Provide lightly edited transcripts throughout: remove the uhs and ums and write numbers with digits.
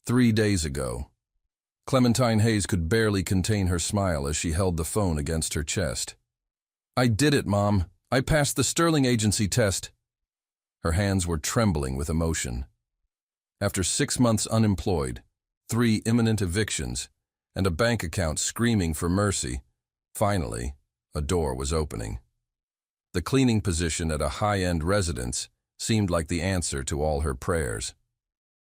3 days ago. Clementine Hayes could barely contain her smile as she held the phone against her chest. "I did it, Mom. I passed the Sterling Agency test." Her hands were trembling with emotion. After 6 months unemployed, 3 imminent evictions, and a bank account screaming for mercy, finally, a door was opening. The cleaning position at a high-end residence seemed like the answer to all her prayers.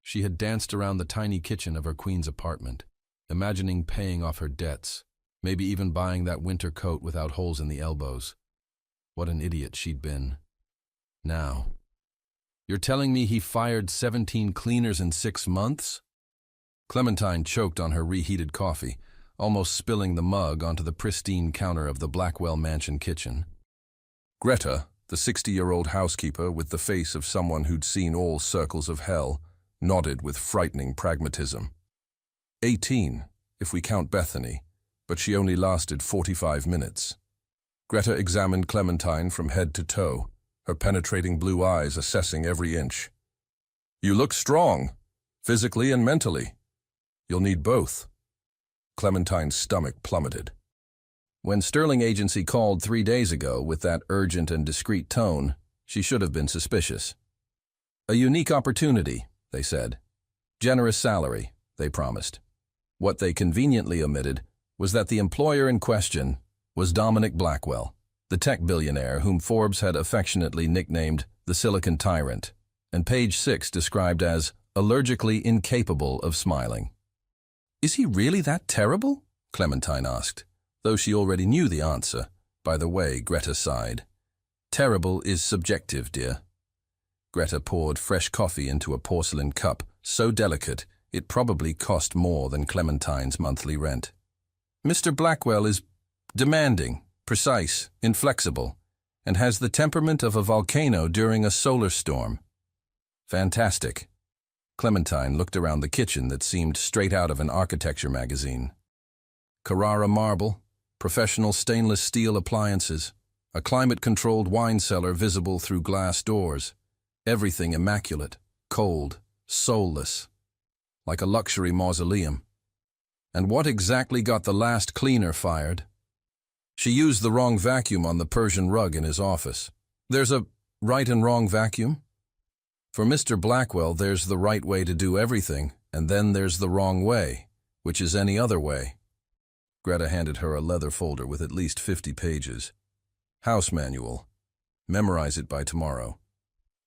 She had danced around the tiny kitchen of her Queens apartment, imagining paying off her debts, maybe even buying that winter coat without holes in the elbows. What an idiot she'd been. Now, "You're telling me he fired 17 cleaners in 6 months?" Clementine choked on her reheated coffee, almost spilling the mug onto the pristine counter of the Blackwell Mansion kitchen. Greta, the 60-year-old housekeeper with the face of someone who'd seen all circles of hell, nodded with frightening pragmatism. 18, if we count Bethany, but she only lasted 45 minutes. Greta examined Clementine from head to toe, her penetrating blue eyes assessing every inch. "You look strong, physically and mentally. You'll need both." Clementine's stomach plummeted. When Sterling Agency called 3 days ago with that urgent and discreet tone, she should have been suspicious. "A unique opportunity," they said. "Generous salary," they promised. What they conveniently omitted was that the employer in question was Dominic Blackwell, the tech billionaire whom Forbes had affectionately nicknamed the Silicon Tyrant, and page 6 described as allergically incapable of smiling. "Is he really that terrible?" Clementine asked, though she already knew the answer. By the way, Greta sighed. "Terrible is subjective, dear." Greta poured fresh coffee into a porcelain cup, so delicate it probably cost more than Clementine's monthly rent. "Mr. Blackwell is demanding, precise, inflexible, and has the temperament of a volcano during a solar storm." Fantastic. Clementine looked around the kitchen that seemed straight out of an architecture magazine. Carrara marble, professional stainless steel appliances, a climate-controlled wine cellar visible through glass doors, everything immaculate, cold, soulless, like a luxury mausoleum. And what exactly got the last cleaner fired? She used the wrong vacuum on the Persian rug in his office. There's a right and wrong vacuum? For Mr. Blackwell, there's the right way to do everything, and then there's the wrong way, which is any other way. Greta handed her a leather folder with at least 50 pages. House manual. Memorize it by tomorrow.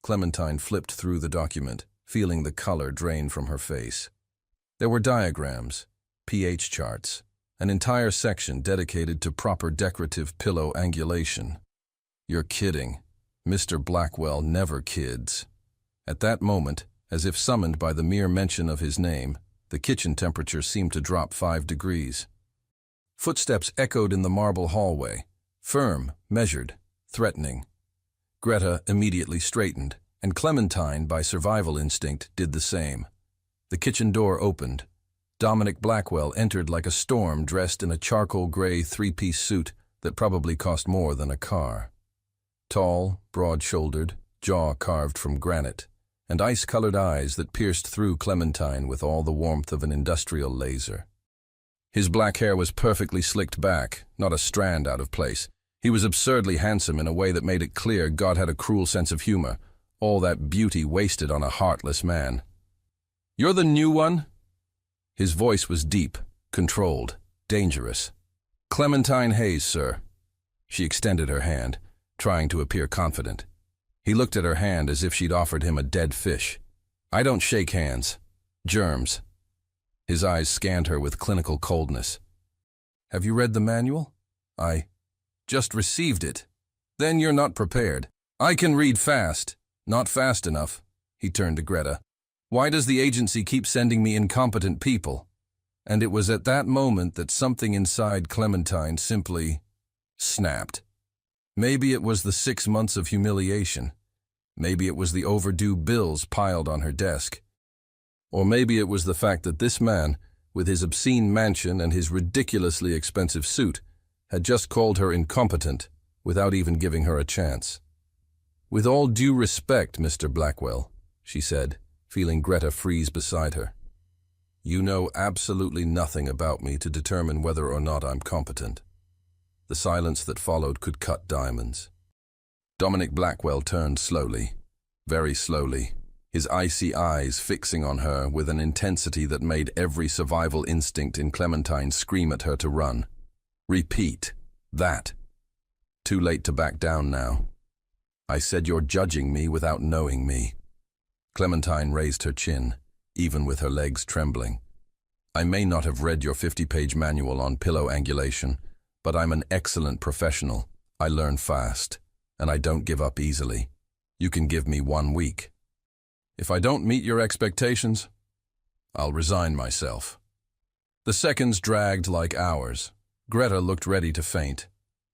Clementine flipped through the document, feeling the color drain from her face. There were diagrams, pH charts, an entire section dedicated to proper decorative pillow angulation. You're kidding. Mr. Blackwell never kids. At that moment, as if summoned by the mere mention of his name, the kitchen temperature seemed to drop 5 degrees. Footsteps echoed in the marble hallway, firm, measured, threatening. Greta immediately straightened, and Clementine, by survival instinct, did the same. The kitchen door opened. Dominic Blackwell entered like a storm dressed in a charcoal-gray 3-piece suit that probably cost more than a car. Tall, broad-shouldered, jaw carved from granite, and ice-colored eyes that pierced through Clementine with all the warmth of an industrial laser. His black hair was perfectly slicked back, not a strand out of place. He was absurdly handsome in a way that made it clear God had a cruel sense of humor, all that beauty wasted on a heartless man. "You're the new one?" His voice was deep, controlled, dangerous. "Clementine Hayes, sir." She extended her hand, trying to appear confident. He looked at her hand as if she'd offered him a dead fish. "I don't shake hands. Germs." His eyes scanned her with clinical coldness. "Have you read the manual?" "I just received it." "Then you're not prepared." "I can read fast." "Not fast enough." He turned to Greta. "Why does the agency keep sending me incompetent people?" And it was at that moment that something inside Clementine simply snapped. Maybe it was the 6 months of humiliation. Maybe it was the overdue bills piled on her desk. Or maybe it was the fact that this man, with his obscene mansion and his ridiculously expensive suit, had just called her incompetent without even giving her a chance. "With all due respect, Mr. Blackwell," she said, feeling Greta freeze beside her. You know absolutely nothing about me to determine whether or not I'm competent. The silence that followed could cut diamonds. Dominic Blackwell turned slowly, very slowly, his icy eyes fixing on her with an intensity that made every survival instinct in Clementine scream at her to run. Repeat that. Too late to back down now. I said you're judging me without knowing me. Clementine raised her chin, even with her legs trembling. I may not have read your 50-page manual on pillow angulation, but I'm an excellent professional. I learn fast, and I don't give up easily. You can give me 1 week. If I don't meet your expectations, I'll resign myself. The seconds dragged like hours. Greta looked ready to faint.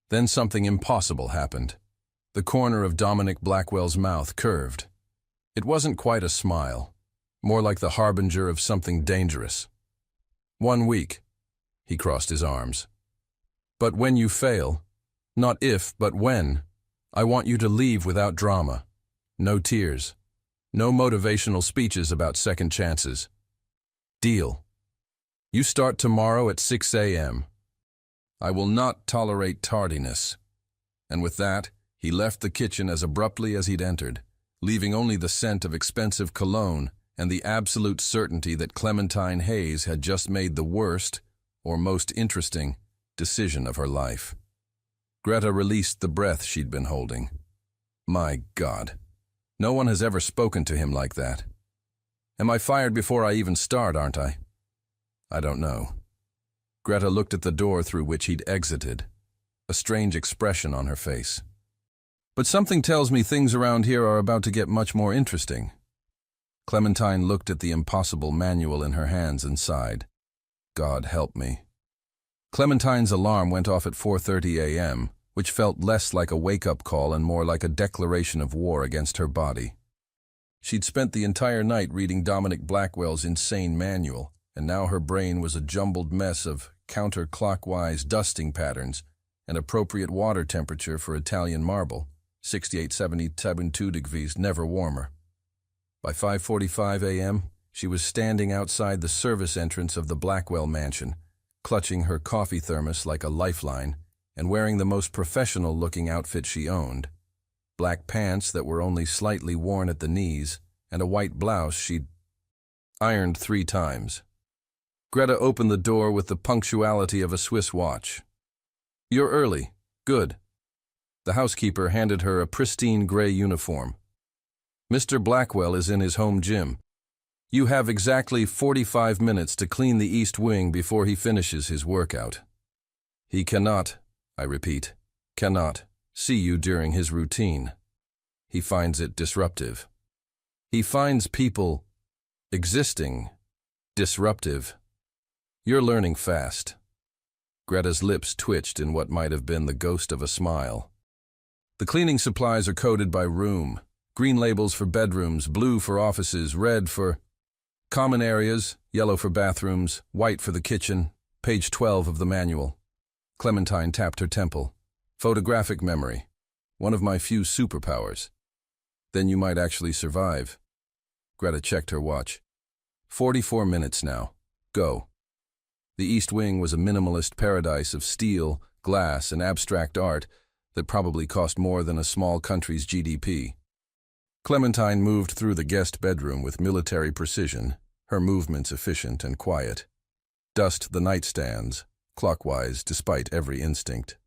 Then something impossible happened. The corner of Dominic Blackwell's mouth curved. It wasn't quite a smile, more like the harbinger of something dangerous. 1 week. He crossed his arms. But when you fail, not if, but when, I want you to leave without drama. No tears. No motivational speeches about second chances. Deal. You start tomorrow at 6 a.m. I will not tolerate tardiness. And with that, he left the kitchen as abruptly as he'd entered, leaving only the scent of expensive cologne and the absolute certainty that Clementine Hayes had just made the worst, or most interesting, decision of her life. Greta released the breath she'd been holding. My God. No one has ever spoken to him like that. Am I fired before I even start, aren't I? I don't know. Greta looked at the door through which he'd exited, a strange expression on her face. But something tells me things around here are about to get much more interesting. Clementine looked at the impossible manual in her hands and sighed. God help me. Clementine's alarm went off at 4:30 a.m., which felt less like a wake-up call and more like a declaration of war against her body. She'd spent the entire night reading Dominic Blackwell's insane manual, and now her brain was a jumbled mess of counterclockwise dusting patterns and appropriate water temperature for Italian marble, 68-72 degrees, never warmer. By 5:45 a.m., she was standing outside the service entrance of the Blackwell mansion, clutching her coffee thermos like a lifeline, and wearing the most professional-looking outfit she owned. Black pants that were only slightly worn at the knees, and a white blouse she'd ironed 3 times. Greta opened the door with the punctuality of a Swiss watch. You're early. Good. The housekeeper handed her a pristine gray uniform. Mr. Blackwell is in his home gym. You have exactly 45 minutes to clean the east wing before he finishes his workout. He cannot, I repeat, cannot see you during his routine. He finds it disruptive. He finds people existing disruptive. You're learning fast. Greta's lips twitched in what might have been the ghost of a smile. The cleaning supplies are coded by room. Green labels for bedrooms, blue for offices, red for common areas, yellow for bathrooms, white for the kitchen. Page 12 of the manual. Clementine tapped her temple. Photographic memory. One of my few superpowers. Then you might actually survive. Greta checked her watch. 44 minutes now. Go. The East Wing was a minimalist paradise of steel, glass, and abstract art that probably cost more than a small country's GDP. Clementine moved through the guest bedroom with military precision, her movements efficient and quiet. Dust the nightstands, clockwise despite every instinct.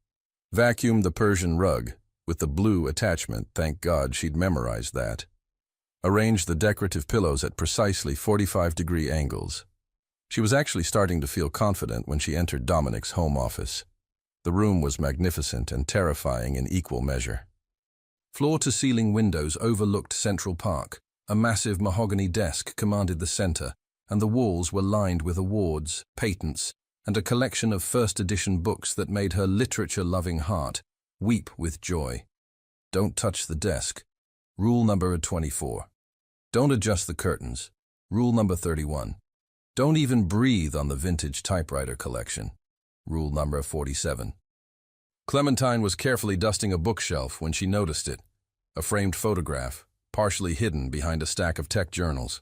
Vacuumed the Persian rug, with the blue attachment, thank God she'd memorized that. Arranged the decorative pillows at precisely 45-degree angles. She was actually starting to feel confident when she entered Dominic's home office. The room was magnificent and terrifying in equal measure. Floor-to-ceiling windows overlooked Central Park. A massive mahogany desk commanded the center, and the walls were lined with awards, patents, and a collection of first-edition books that made her literature-loving heart weep with joy. Don't touch the desk. Rule number 24. Don't adjust the curtains. Rule number 31. Don't even breathe on the vintage typewriter collection. Rule number 47. Clementine was carefully dusting a bookshelf when she noticed it, a framed photograph, partially hidden behind a stack of tech journals.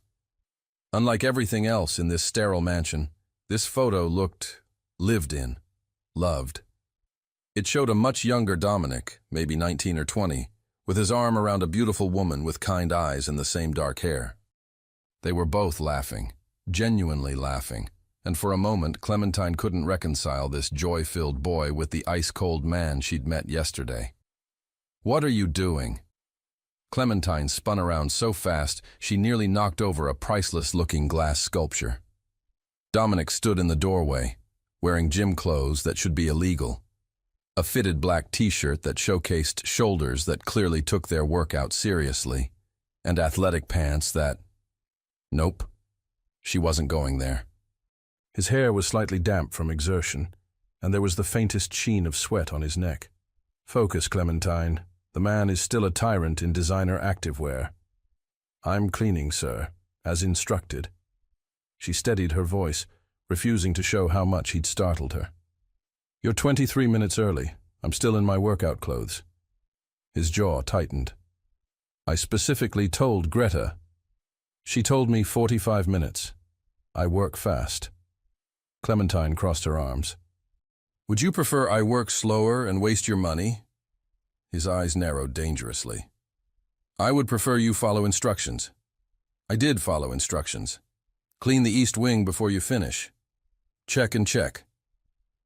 Unlike everything else in this sterile mansion, this photo looked lived in, loved. It showed a much younger Dominic, maybe 19 or 20, with his arm around a beautiful woman with kind eyes and the same dark hair. They were both laughing, genuinely laughing, and for a moment Clementine couldn't reconcile this joy-filled boy with the ice-cold man she'd met yesterday. "What are you doing?" Clementine spun around so fast she nearly knocked over a priceless-looking glass sculpture. Dominic stood in the doorway, wearing gym clothes that should be illegal. A fitted black t-shirt that showcased shoulders that clearly took their workout seriously, and athletic pants that... Nope, she wasn't going there. His hair was slightly damp from exertion, and there was the faintest sheen of sweat on his neck. "Focus, Clementine. The man is still a tyrant in designer activewear." "I'm cleaning, sir, as instructed." She steadied her voice, refusing to show how much he'd startled her. "You're 23 minutes early. I'm still in my workout clothes." His jaw tightened. "I specifically told Greta." "She told me 45 minutes. I work fast." Clementine crossed her arms. "Would you prefer I work slower and waste your money?" His eyes narrowed dangerously. "I would prefer you follow instructions." "I did follow instructions. Clean the east wing before you finish. Check and check."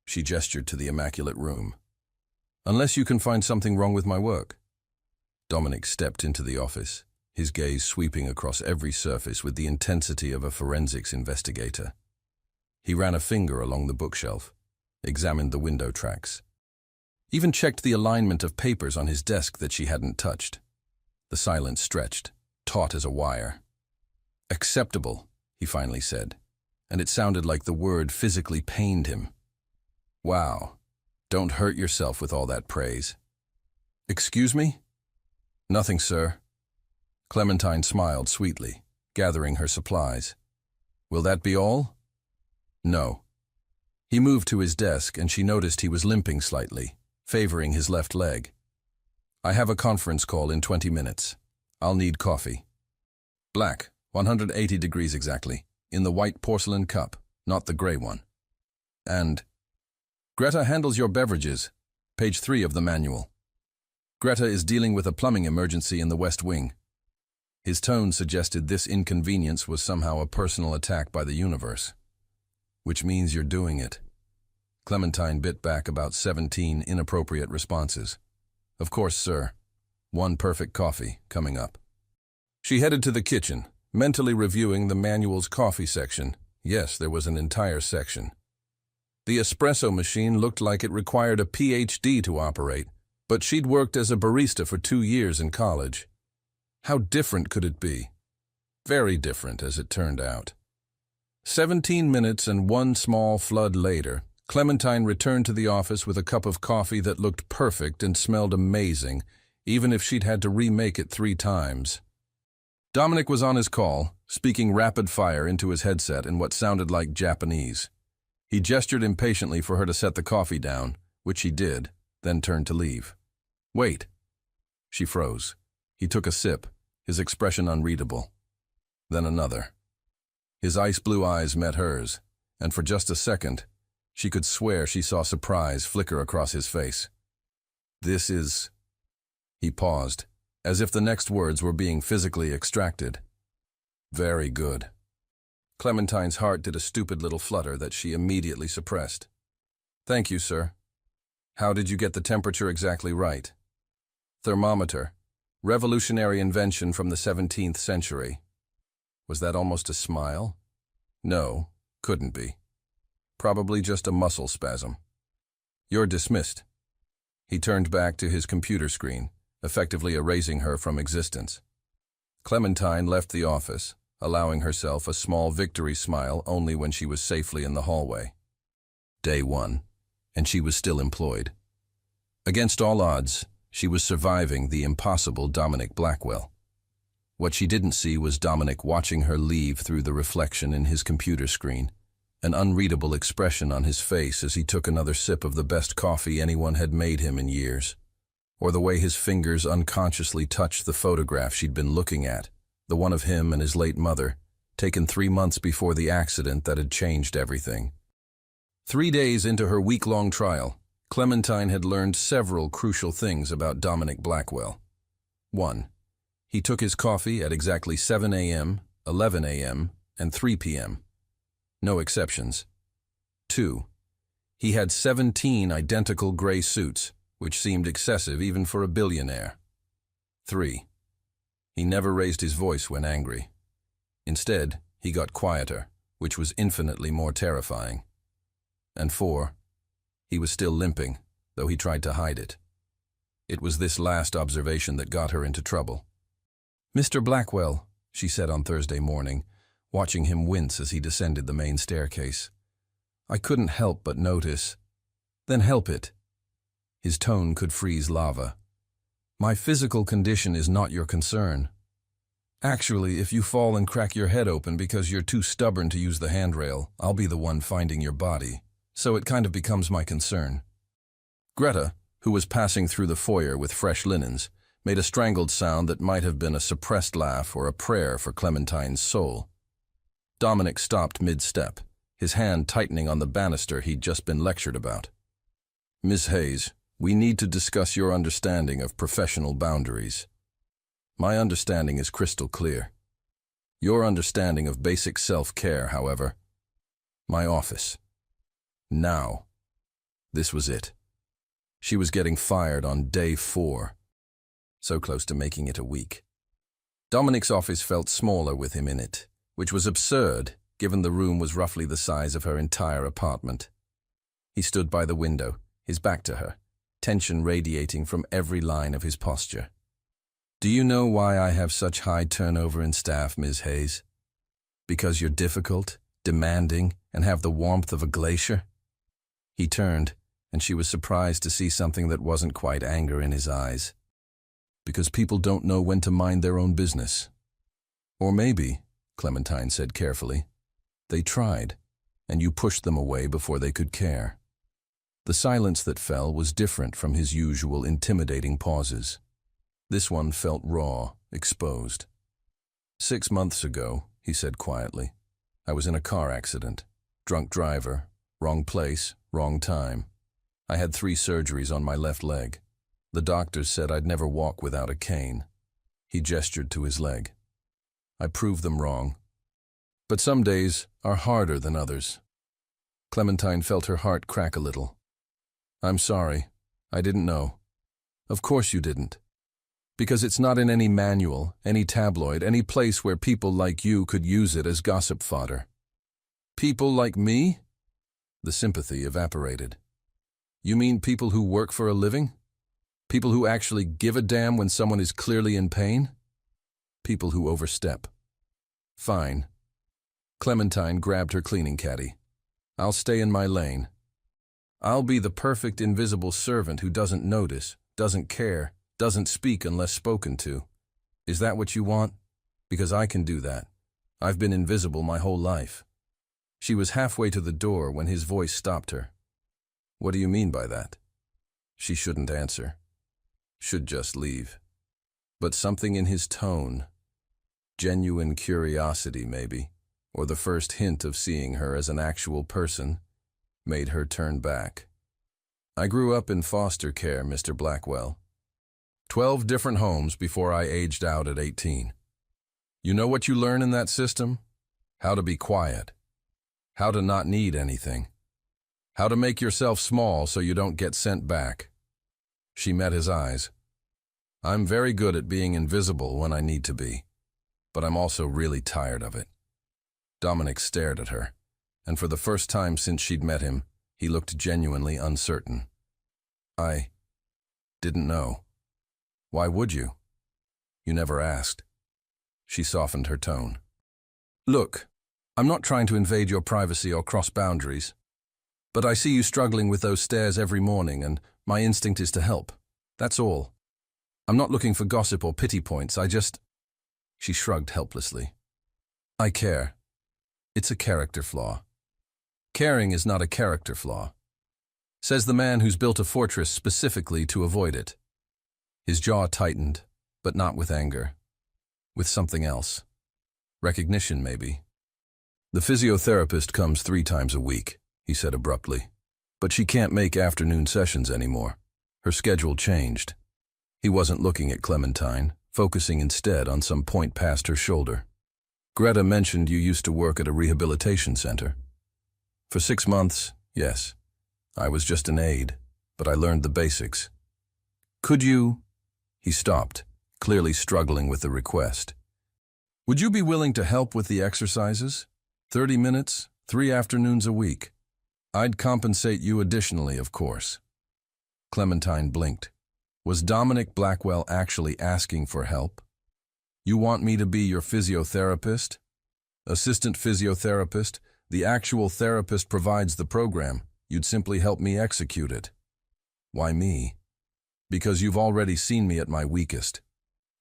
She gestured to the immaculate room. "Unless you can find something wrong with my work." Dominic stepped into the office, his gaze sweeping across every surface with the intensity of a forensics investigator. He ran a finger along the bookshelf, examined the window tracks, even checked the alignment of papers on his desk that she hadn't touched. The silence stretched, taut as a wire. "Acceptable," he finally said, and it sounded like the word physically pained him. "Wow, don't hurt yourself with all that praise." "Excuse me?" "Nothing, sir." Clementine smiled sweetly, gathering her supplies. "Will that be all?" "No." He moved to his desk and she noticed he was limping slightly, favoring his left leg. "I have a conference call in 20 minutes. I'll need coffee. Black, 180 degrees exactly, in the white porcelain cup, not the gray one. And Greta handles your beverages, page 3 of the manual. Greta is dealing with a plumbing emergency in the West Wing." His tone suggested this inconvenience was somehow a personal attack by the universe. "Which means you're doing it." Clementine bit back about 17 inappropriate responses. "Of course, sir. One perfect coffee coming up." She headed to the kitchen, mentally reviewing the manual's coffee section. Yes, there was an entire section. The espresso machine looked like it required a PhD to operate, but she'd worked as a barista for 2 years in college. How different could it be? Very different, as it turned out. 17 minutes and one small flood later, Clementine returned to the office with a cup of coffee that looked perfect and smelled amazing, even if she'd had to remake it 3 times. Dominic was on his call, speaking rapid fire into his headset in what sounded like Japanese. He gestured impatiently for her to set the coffee down, which she did, then turned to leave. "Wait." She froze. He took a sip, his expression unreadable. Then another. His ice-blue eyes met hers, and for just a second, she could swear she saw surprise flicker across his face. "This is..." He paused, as if the next words were being physically extracted. "Very good." Clementine's heart did a stupid little flutter that she immediately suppressed. "Thank you, sir. How did you get the temperature exactly right?" "Thermometer. Revolutionary invention from the 17th century." Was that almost a smile? No, couldn't be. Probably just a muscle spasm. "You're dismissed." He turned back to his computer screen, effectively erasing her from existence. Clementine left the office, allowing herself a small victory smile only when she was safely in the hallway. Day 1, and she was still employed. Against all odds, she was surviving the impossible Dominic Blackwell. What she didn't see was Dominic watching her leave through the reflection in his computer screen, an unreadable expression on his face as he took another sip of the best coffee anyone had made him in years, or the way his fingers unconsciously touched the photograph she'd been looking at, the one of him and his late mother, taken 3 months before the accident that had changed everything. 3 days into her week-long trial, Clementine had learned several crucial things about Dominic Blackwell. 1. He took his coffee at exactly 7 a.m., 11 a.m., and 3 p.m. No exceptions. 2. He had 17 identical gray suits, which seemed excessive even for a billionaire. 3. He never raised his voice when angry. Instead, he got quieter, which was infinitely more terrifying. And 4. He was still limping, though he tried to hide it. It was this last observation that got her into trouble. "Mr. Blackwell," she said on Thursday morning, watching him wince as he descended the main staircase. "I couldn't help but notice." "Then help it." His tone could freeze lava. "My physical condition is not your concern. Actually, if you fall and crack your head open because you're too stubborn to use the handrail, I'll be the one finding your body. So it kind of becomes my concern." Greta, who was passing through the foyer with fresh linens, made a strangled sound that might have been a suppressed laugh or a prayer for Clementine's soul. Dominic stopped mid-step, his hand tightening on the banister he'd just been lectured about. "Miss Hayes, we need to discuss your understanding of professional boundaries. My understanding is crystal clear. Your understanding of basic self-care, however. My office. Now." This was it. She was getting fired on day 4. So close to making it a week. Dominic's office felt smaller with him in it, which was absurd, given the room was roughly the size of her entire apartment. He stood by the window, his back to her, tension radiating from every line of his posture. "Do you know why I have such high turnover in staff, Ms. Hayes? Because you're difficult, demanding, and have the warmth of a glacier?" He turned, and she was surprised to see something that wasn't quite anger in his eyes. "Because people don't know when to mind their own business. Or maybe," Clementine said carefully, "they tried, and you pushed them away before they could care." The silence that fell was different from his usual intimidating pauses. This one felt raw, exposed. "6 months ago," he said quietly, "I was in a car accident. Drunk driver, wrong place, wrong time. I had 3 surgeries on my left leg. The doctors said I'd never walk without a cane." He gestured to his leg. "I proved them wrong. But some days are harder than others." Clementine felt her heart crack a little. "I'm sorry. I didn't know." "Of course you didn't. Because it's not in any manual, any tabloid, any place where people like you could use it as gossip fodder." "People like me?" The sympathy evaporated. "You mean people who work for a living? People who actually give a damn when someone is clearly in pain? People who overstep." "Fine." Clementine grabbed her cleaning caddy. "I'll stay in my lane. I'll be the perfect invisible servant who doesn't notice, doesn't care, doesn't speak unless spoken to. Is that what you want? Because I can do that. I've been invisible my whole life." She was halfway to the door when his voice stopped her. "What do you mean by that?" She shouldn't answer. Should just leave. But something in his tone, genuine curiosity maybe, or the first hint of seeing her as an actual person, made her turn back. "I grew up in foster care, Mr. Blackwell. 12 different homes before I aged out at 18. You know what you learn in that system? How to be quiet. How to not need anything. How to make yourself small so you don't get sent back." She met his eyes. "I'm very good at being invisible when I need to be, but I'm also really tired of it." Dominic stared at her, and for the first time since she'd met him, he looked genuinely uncertain. "I didn't know." "Why would you? You never asked." She softened her tone. "Look, I'm not trying to invade your privacy or cross boundaries, but I see you struggling with those stairs every morning, and my instinct is to help. That's all. I'm not looking for gossip or pity points, I just—" She shrugged helplessly. "I care. It's a character flaw." "Caring is not a character flaw," says the man who's built a fortress specifically to avoid it. His jaw tightened, but not with anger. With something else. Recognition, maybe, The physiotherapist comes 3 times a week, he said abruptly. But she can't make afternoon sessions anymore. Her schedule changed. He wasn't looking at Clementine, focusing instead on some point past her shoulder. Greta mentioned you used to work at a rehabilitation center. For 6 months, yes. I was just an aide, but I learned the basics. Could you? He stopped, clearly struggling with the request. Would you be willing to help with the exercises? 30 minutes, 3 afternoons a week. I'd compensate you additionally, of course. Clementine blinked. Was Dominic Blackwell actually asking for help? You want me to be your physiotherapist? Assistant physiotherapist? The actual therapist provides the program. You'd simply help me execute it. Why me? Because you've already seen me at my weakest.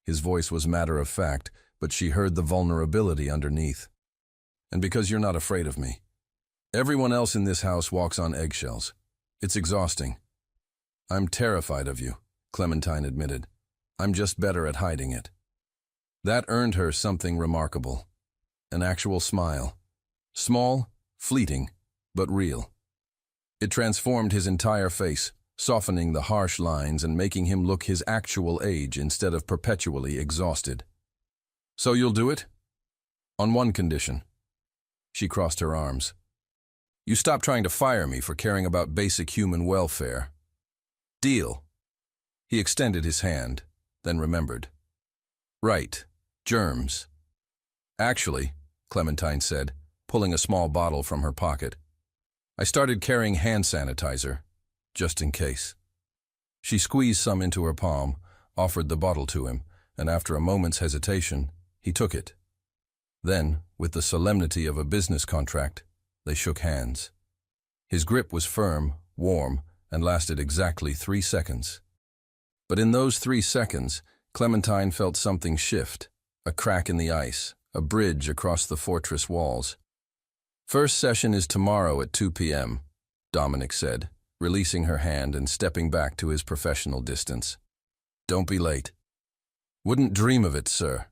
His voice was matter of fact, but she heard the vulnerability underneath. And because you're not afraid of me. Everyone else in this house walks on eggshells. It's exhausting. I'm terrified of you, Clementine admitted. I'm just better at hiding it. That earned her something remarkable. An actual smile. Small, fleeting, but real. It transformed his entire face, softening the harsh lines and making him look his actual age instead of perpetually exhausted. So you'll do it? On one condition. She crossed her arms. You stop trying to fire me for caring about basic human welfare. Deal. He extended his hand, then remembered. Right. Germs. Actually, Clementine said, pulling a small bottle from her pocket. I started carrying hand sanitizer, just in case. She squeezed some into her palm, offered the bottle to him, and after a moment's hesitation, he took it. Then, with the solemnity of a business contract, they shook hands. His grip was firm, warm, and lasted exactly 3 seconds. But in those 3 seconds, Clementine felt something shift, a crack in the ice, a bridge across the fortress walls. First session is tomorrow at 2 p.m., Dominic said, releasing her hand and stepping back to his professional distance. Don't be late. Wouldn't dream of it, sir.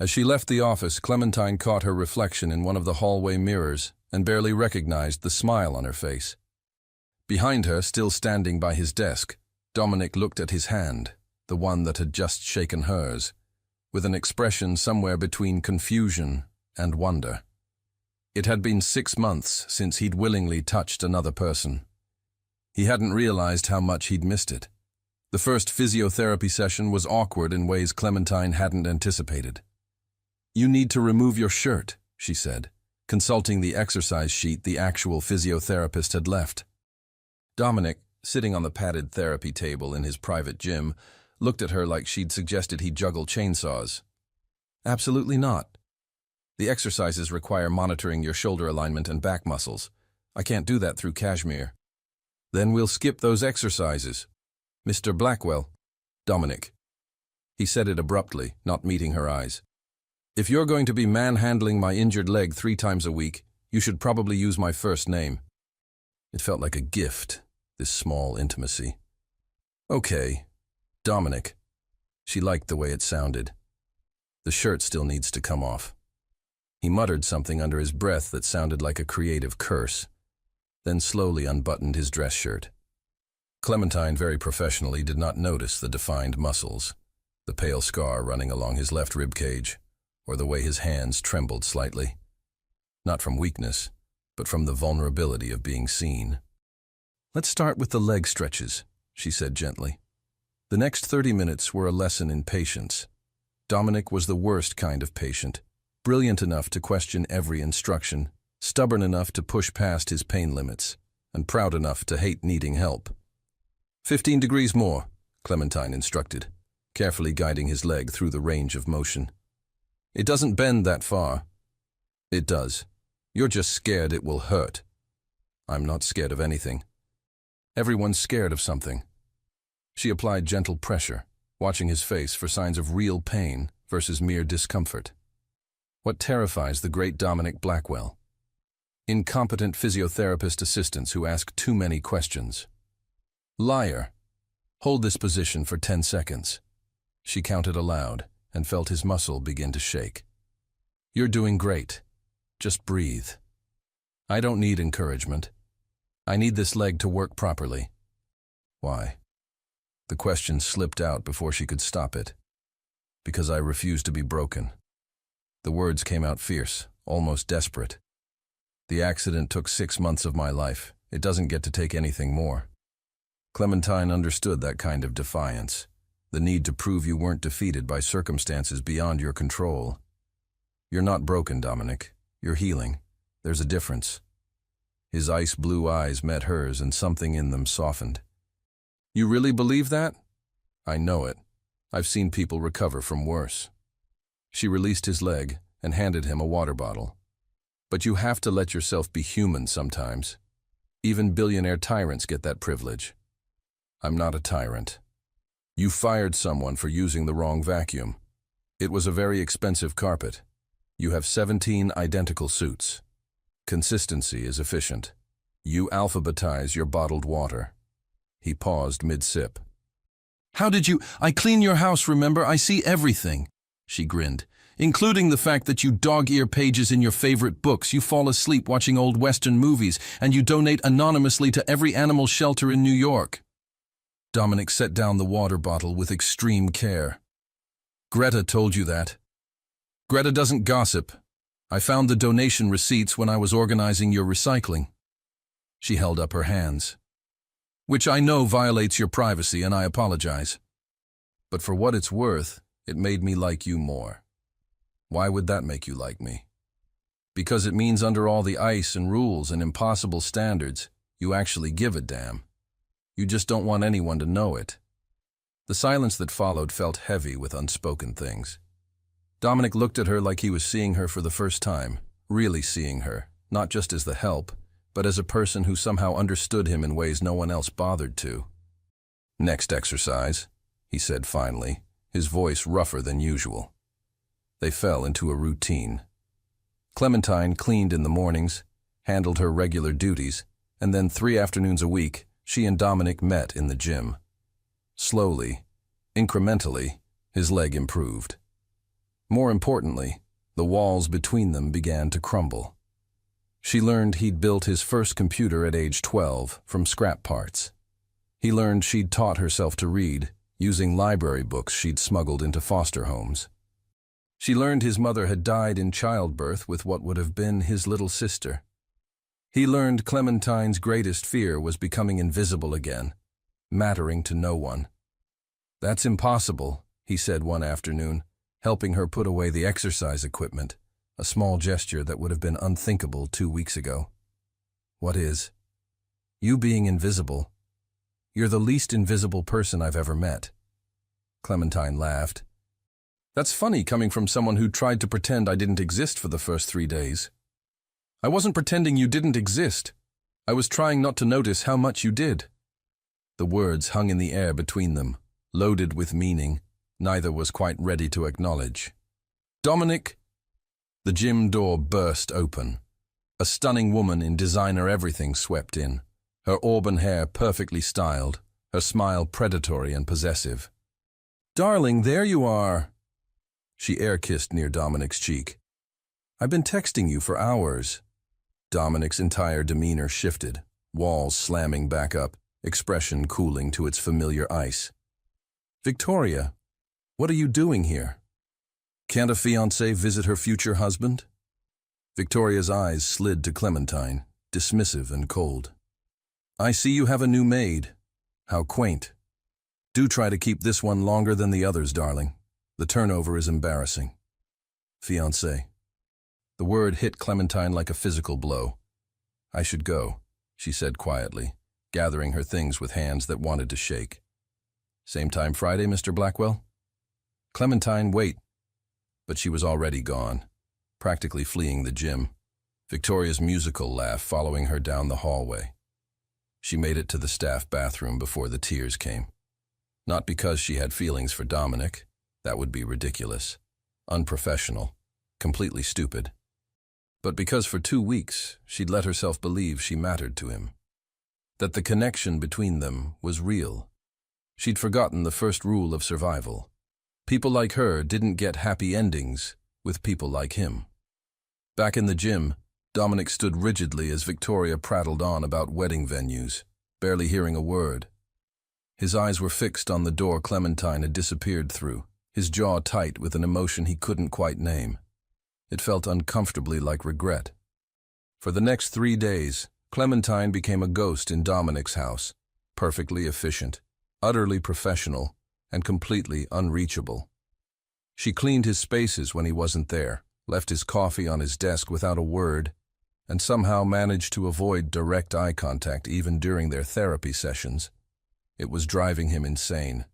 As she left the office, Clementine caught her reflection in one of the hallway mirrors and barely recognized the smile on her face. Behind her, still standing by his desk, Dominic looked at his hand, the one that had just shaken hers, with an expression somewhere between confusion and wonder. It had been 6 months since he'd willingly touched another person. He hadn't realized how much he'd missed it. The first physiotherapy session was awkward in ways Clementine hadn't anticipated. You need to remove your shirt, she said, consulting the exercise sheet the actual physiotherapist had left. Dominic, sitting on the padded therapy table in his private gym, looked at her like she'd suggested he juggle chainsaws. Absolutely not. The exercises require monitoring your shoulder alignment and back muscles. I can't do that through cashmere. Then we'll skip those exercises. Mr. Blackwell. Dominic. He said it abruptly, not meeting her eyes. If you're going to be manhandling my injured leg 3 times a week, you should probably use my first name. It felt like a gift, this small intimacy. Okay, Dominic. She liked the way it sounded. The shirt still needs to come off. He muttered something under his breath that sounded like a creative curse, then slowly unbuttoned his dress shirt. Clementine very professionally did not notice the defined muscles, the pale scar running along his left rib cage, or the way his hands trembled slightly. Not from weakness, but from the vulnerability of being seen. Let's start with the leg stretches, she said gently. The next 30 minutes were a lesson in patience. Dominic was the worst kind of patient, brilliant enough to question every instruction, stubborn enough to push past his pain limits, and proud enough to hate needing help. 15 degrees more, Clementine instructed, carefully guiding his leg through the range of motion. It doesn't bend that far. It does. You're just scared it will hurt. I'm not scared of anything. Everyone's scared of something. She applied gentle pressure, watching his face for signs of real pain versus mere discomfort. What terrifies the great Dominic Blackwell? Incompetent physiotherapist assistants who ask too many questions. Liar. Hold this position for 10 seconds. She counted aloud and felt his muscle begin to shake. You're doing great. Just breathe. I don't need encouragement. I need this leg to work properly. Why? The question slipped out before she could stop it. Because I refuse to be broken. The words came out fierce, almost desperate. The accident took 6 months of my life. It doesn't get to take anything more. Clementine understood that kind of defiance, the need to prove you weren't defeated by circumstances beyond your control. You're not broken, Dominic. You're healing. There's a difference. His ice blue eyes met hers and something in them softened. You really believe that? I know it. I've seen people recover from worse. She released his leg and handed him a water bottle. But you have to let yourself be human sometimes. Even billionaire tyrants get that privilege. I'm not a tyrant. You fired someone for using the wrong vacuum. It was a very expensive carpet. You have 17 identical suits. Consistency is efficient. You alphabetize your bottled water. He paused mid-sip. How did you— I clean your house, remember? I see everything. She grinned. Including the fact that you dog-ear pages in your favorite books, you fall asleep watching old Western movies, and you donate anonymously to every animal shelter in New York. Dominic set down the water bottle with extreme care. Greta told you that. Greta doesn't gossip. I found the donation receipts when I was organizing your recycling. She held up her hands. Which I know violates your privacy, and I apologize. But for what it's worth, it made me like you more. Why would that make you like me? Because it means under all the ice and rules and impossible standards, you actually give a damn. You just don't want anyone to know it. The silence that followed felt heavy with unspoken things. Dominic looked at her like he was seeing her for the first time, really seeing her, not just as the help, but as a person who somehow understood him in ways no one else bothered to. Next exercise, he said finally, his voice rougher than usual. They fell into a routine. Clementine cleaned in the mornings, handled her regular duties, and then 3 afternoons a week, she and Dominic met in the gym. Slowly, incrementally, his leg improved. More importantly, the walls between them began to crumble. She learned he'd built his first computer at age 12 from scrap parts. He learned she'd taught herself to read, using library books she'd smuggled into foster homes. She learned his mother had died in childbirth with what would have been his little sister. He learned Clementine's greatest fear was becoming invisible again, mattering to no one. That's impossible, he said one afternoon, helping her put away the exercise equipment, a small gesture that would have been unthinkable 2 weeks ago. What is? You being invisible. You're the least invisible person I've ever met. Clementine laughed. That's funny coming from someone who tried to pretend I didn't exist for the first 3 days. I wasn't pretending you didn't exist. I was trying not to notice how much you did. The words hung in the air between them, loaded with meaning, neither was quite ready to acknowledge. Dominic! The gym door burst open. A stunning woman in designer everything swept in, her auburn hair perfectly styled, her smile predatory and possessive. Darling, there you are! She air-kissed near Dominic's cheek. I've been texting you for hours. Dominic's entire demeanor shifted, walls slamming back up, expression cooling to its familiar ice. Victoria, what are you doing here? Can't a fiancé visit her future husband? Victoria's eyes slid to Clementine, dismissive and cold. I see you have a new maid. How quaint. Do try to keep this one longer than the others, darling. The turnover is embarrassing. Fiancé. The word hit Clementine like a physical blow. I should go, she said quietly, gathering her things with hands that wanted to shake. Same time Friday, Mr. Blackwell? Clementine, wait. But she was already gone, practically fleeing the gym, Victoria's musical laugh following her down the hallway. She made it to the staff bathroom before the tears came. Not because she had feelings for Dominic. That would be ridiculous, unprofessional, completely stupid. But because for 2 weeks she'd let herself believe she mattered to him. That the connection between them was real. She'd forgotten the first rule of survival. People like her didn't get happy endings with people like him. Back in the gym, Dominic stood rigidly as Victoria prattled on about wedding venues, barely hearing a word. His eyes were fixed on the door Clementine had disappeared through, his jaw tight with an emotion he couldn't quite name. It felt uncomfortably like regret. For the next 3 days, Clementine became a ghost in Dominic's house, perfectly efficient, utterly professional, and completely unreachable. She cleaned his spaces when he wasn't there, left his coffee on his desk without a word, and somehow managed to avoid direct eye contact even during their therapy sessions. It was driving him insane.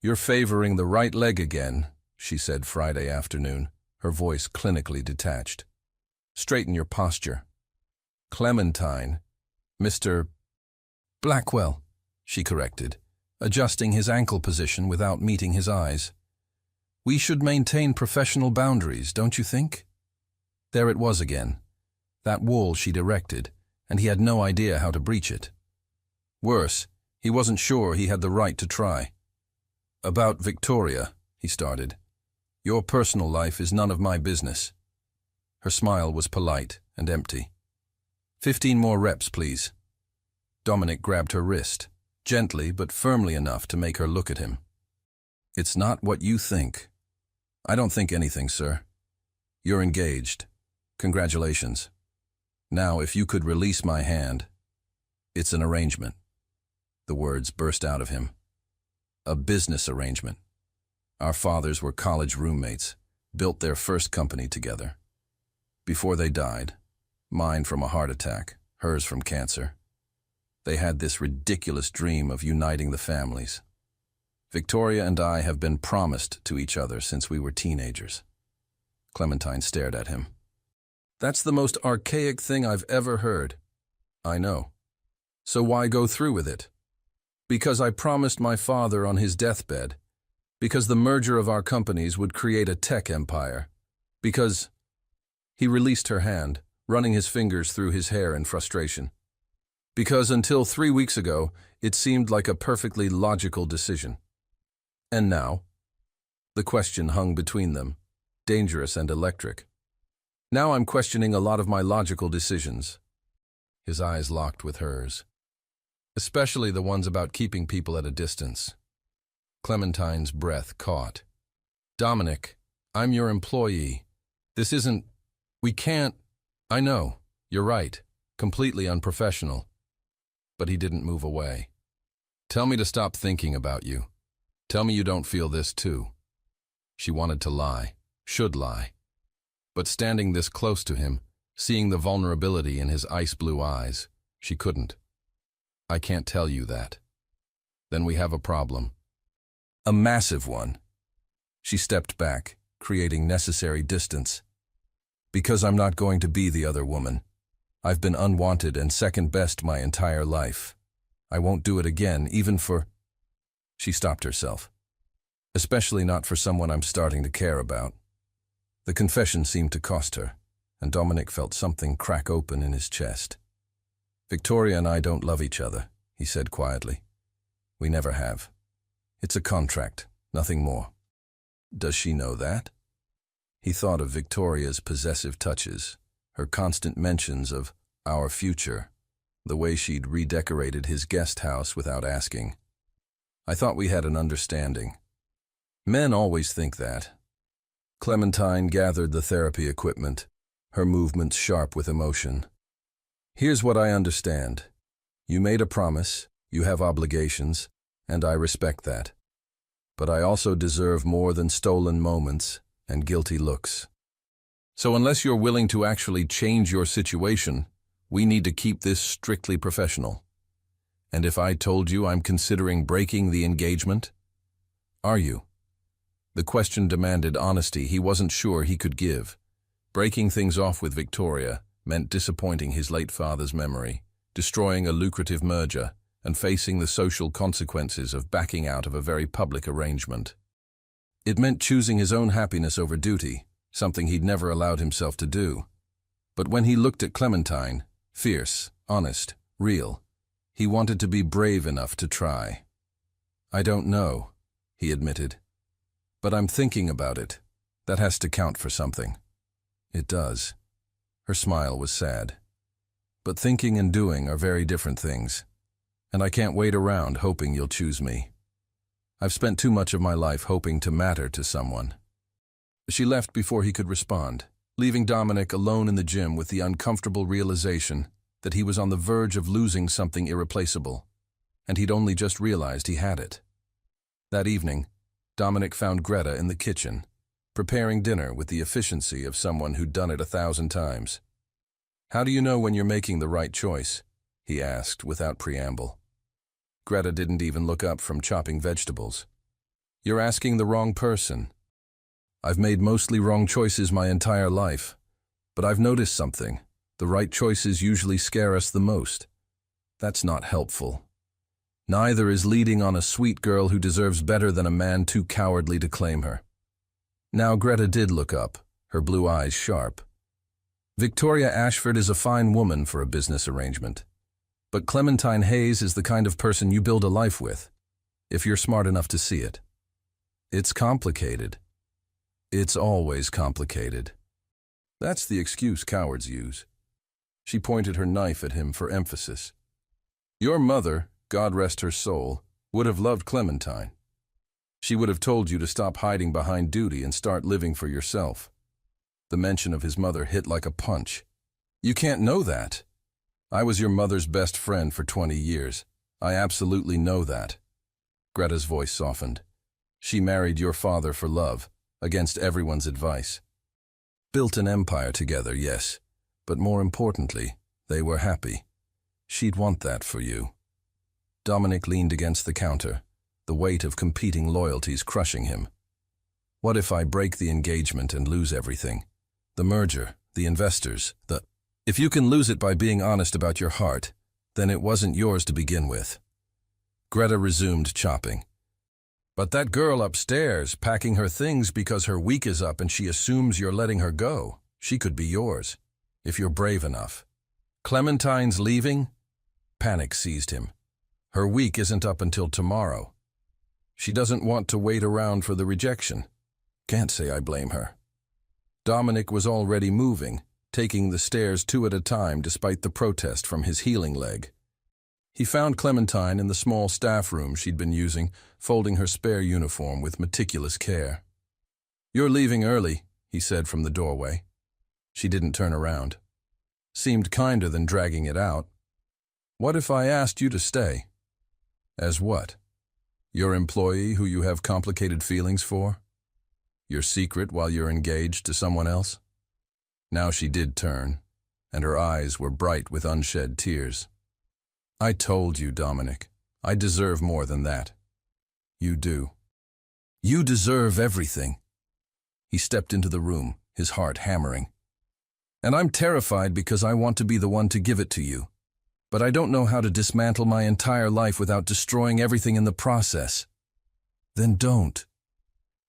"You're favoring the right leg again," she said Friday afternoon, her voice clinically detached. "Straighten your posture." "Clementine, Mr. Blackwell," she corrected, adjusting his ankle position without meeting his eyes. "We should maintain professional boundaries, don't you think?" There it was again, that wall she'd erected, and he had no idea how to breach it. Worse, he wasn't sure he had the right to try. "About Victoria," he started. "Your personal life is none of my business." Her smile was polite and empty. 15 more reps, please." Dominic grabbed her wrist, gently but firmly enough to make her look at him. "It's not what you think." "I don't think anything, sir. You're engaged. Congratulations. Now, if you could release my hand." "It's an arrangement." The words burst out of him. "A business arrangement. Our fathers were college roommates, built their first company together. Before they died, mine from a heart attack, hers from cancer, they had this ridiculous dream of uniting the families. Victoria and I have been promised to each other since we were teenagers." Clementine stared at him. "That's the most archaic thing I've ever heard." "I know. So why go through with it?" "Because I promised my father on his deathbed. Because the merger of our companies would create a tech empire. Because—" He released her hand, running his fingers through his hair in frustration. "Because until 3 weeks ago, it seemed like a perfectly logical decision." "And now?" The question hung between them, dangerous and electric. "Now I'm questioning a lot of my logical decisions." His eyes locked with hers. "Especially the ones about keeping people at a distance." Clementine's breath caught. "Dominic, I'm your employee. This isn't... We can't... I know, you're right. Completely unprofessional." But he didn't move away. "Tell me to stop thinking about you. Tell me you don't feel this too." She wanted to lie, should lie. But standing this close to him, seeing the vulnerability in his ice-blue eyes, she couldn't. "I can't tell you that." "Then we have a problem." "A massive one." She stepped back, creating necessary distance. "Because I'm not going to be the other woman. I've been unwanted and second best my entire life. I won't do it again, even for—" She stopped herself. "Especially not for someone I'm starting to care about." The confession seemed to cost her, and Dominic felt something crack open in his chest. "Victoria and I don't love each other," he said quietly. "We never have. It's a contract, nothing more." "Does she know that?" He thought of Victoria's possessive touches, her constant mentions of our future, the way she'd redecorated his guest house without asking. "I thought we had an understanding." Men always think that. Clementine gathered the therapy equipment, her movements sharp with emotion. "Here's what I understand. You made a promise, you have obligations, and I respect that. But I also deserve more than stolen moments and guilty looks. So unless you're willing to actually change your situation, we need to keep this strictly professional. And if I told you I'm considering breaking the engagement? Are you?" The question demanded honesty he wasn't sure he could give. Breaking things off with Victoria meant disappointing his late father's memory, destroying a lucrative merger, and facing the social consequences of backing out of a very public arrangement. It meant choosing his own happiness over duty, something he'd never allowed himself to do. But when he looked at Clementine, fierce, honest, real, he wanted to be brave enough to try. "I don't know," he admitted. "But I'm thinking about it. That has to count for something." "It does," Her smile was sad. But thinking and doing are very different things, and I can't wait around hoping you'll choose me. I've spent too much of my life hoping to matter to someone. She left before he could respond, leaving Dominic alone in the gym with the uncomfortable realization that he was on the verge of losing something irreplaceable, and he'd only just realized he had it. That evening, Dominic found Greta in the kitchen, preparing dinner with the efficiency of someone who'd done it 1,000 times. "How do you know when you're making the right choice?" he asked without preamble. Greta didn't even look up from chopping vegetables. "You're asking the wrong person. I've made mostly wrong choices my entire life, but I've noticed something. The right choices usually scare us the most. That's not helpful. Neither is leading on a sweet girl who deserves better than a man too cowardly to claim her." Now Greta did look up, her blue eyes sharp. "Victoria Ashford is a fine woman for a business arrangement. But Clementine Hayes is the kind of person you build a life with, if you're smart enough to see it. It's complicated. It's always complicated. That's the excuse cowards use." She pointed her knife at him for emphasis. "Your mother, God rest her soul, would have loved Clementine. She would have told you to stop hiding behind duty and start living for yourself." The mention of his mother hit like a punch. "You can't know that. I was your mother's best friend for 20 years. I absolutely know that." Greta's voice softened. "She married your father for love, against everyone's advice. Built an empire together, yes, but more importantly, they were happy. She'd want that for you." Dominic leaned against the counter, the weight of competing loyalties crushing him. "What if I break the engagement and lose everything? The merger, the investors, If you can lose it by being honest about your heart, then it wasn't yours to begin with." Greta resumed chopping. "But that girl upstairs, packing her things because her week is up and she assumes you're letting her go, she could be yours, if you're brave enough. Clementine's leaving?" Panic seized him. "Her week isn't up until tomorrow. She doesn't want to wait around for the rejection. Can't say I blame her." Dominic was already moving, taking the stairs 2 at a time despite the protest from his healing leg. He found Clementine in the small staff room she'd been using, folding her spare uniform with meticulous care. "You're leaving early," he said from the doorway. She didn't turn around. Seemed kinder than dragging it out. "What if I asked you to stay?" "As what? Your employee who you have complicated feelings for? Your secret while you're engaged to someone else?" Now she did turn, and her eyes were bright with unshed tears. "I told you, Dominic, I deserve more than that." "You do. You deserve everything." He stepped into the room, his heart hammering. "And I'm terrified because I want to be the one to give it to you. But I don't know how to dismantle my entire life without destroying everything in the process." "Then don't."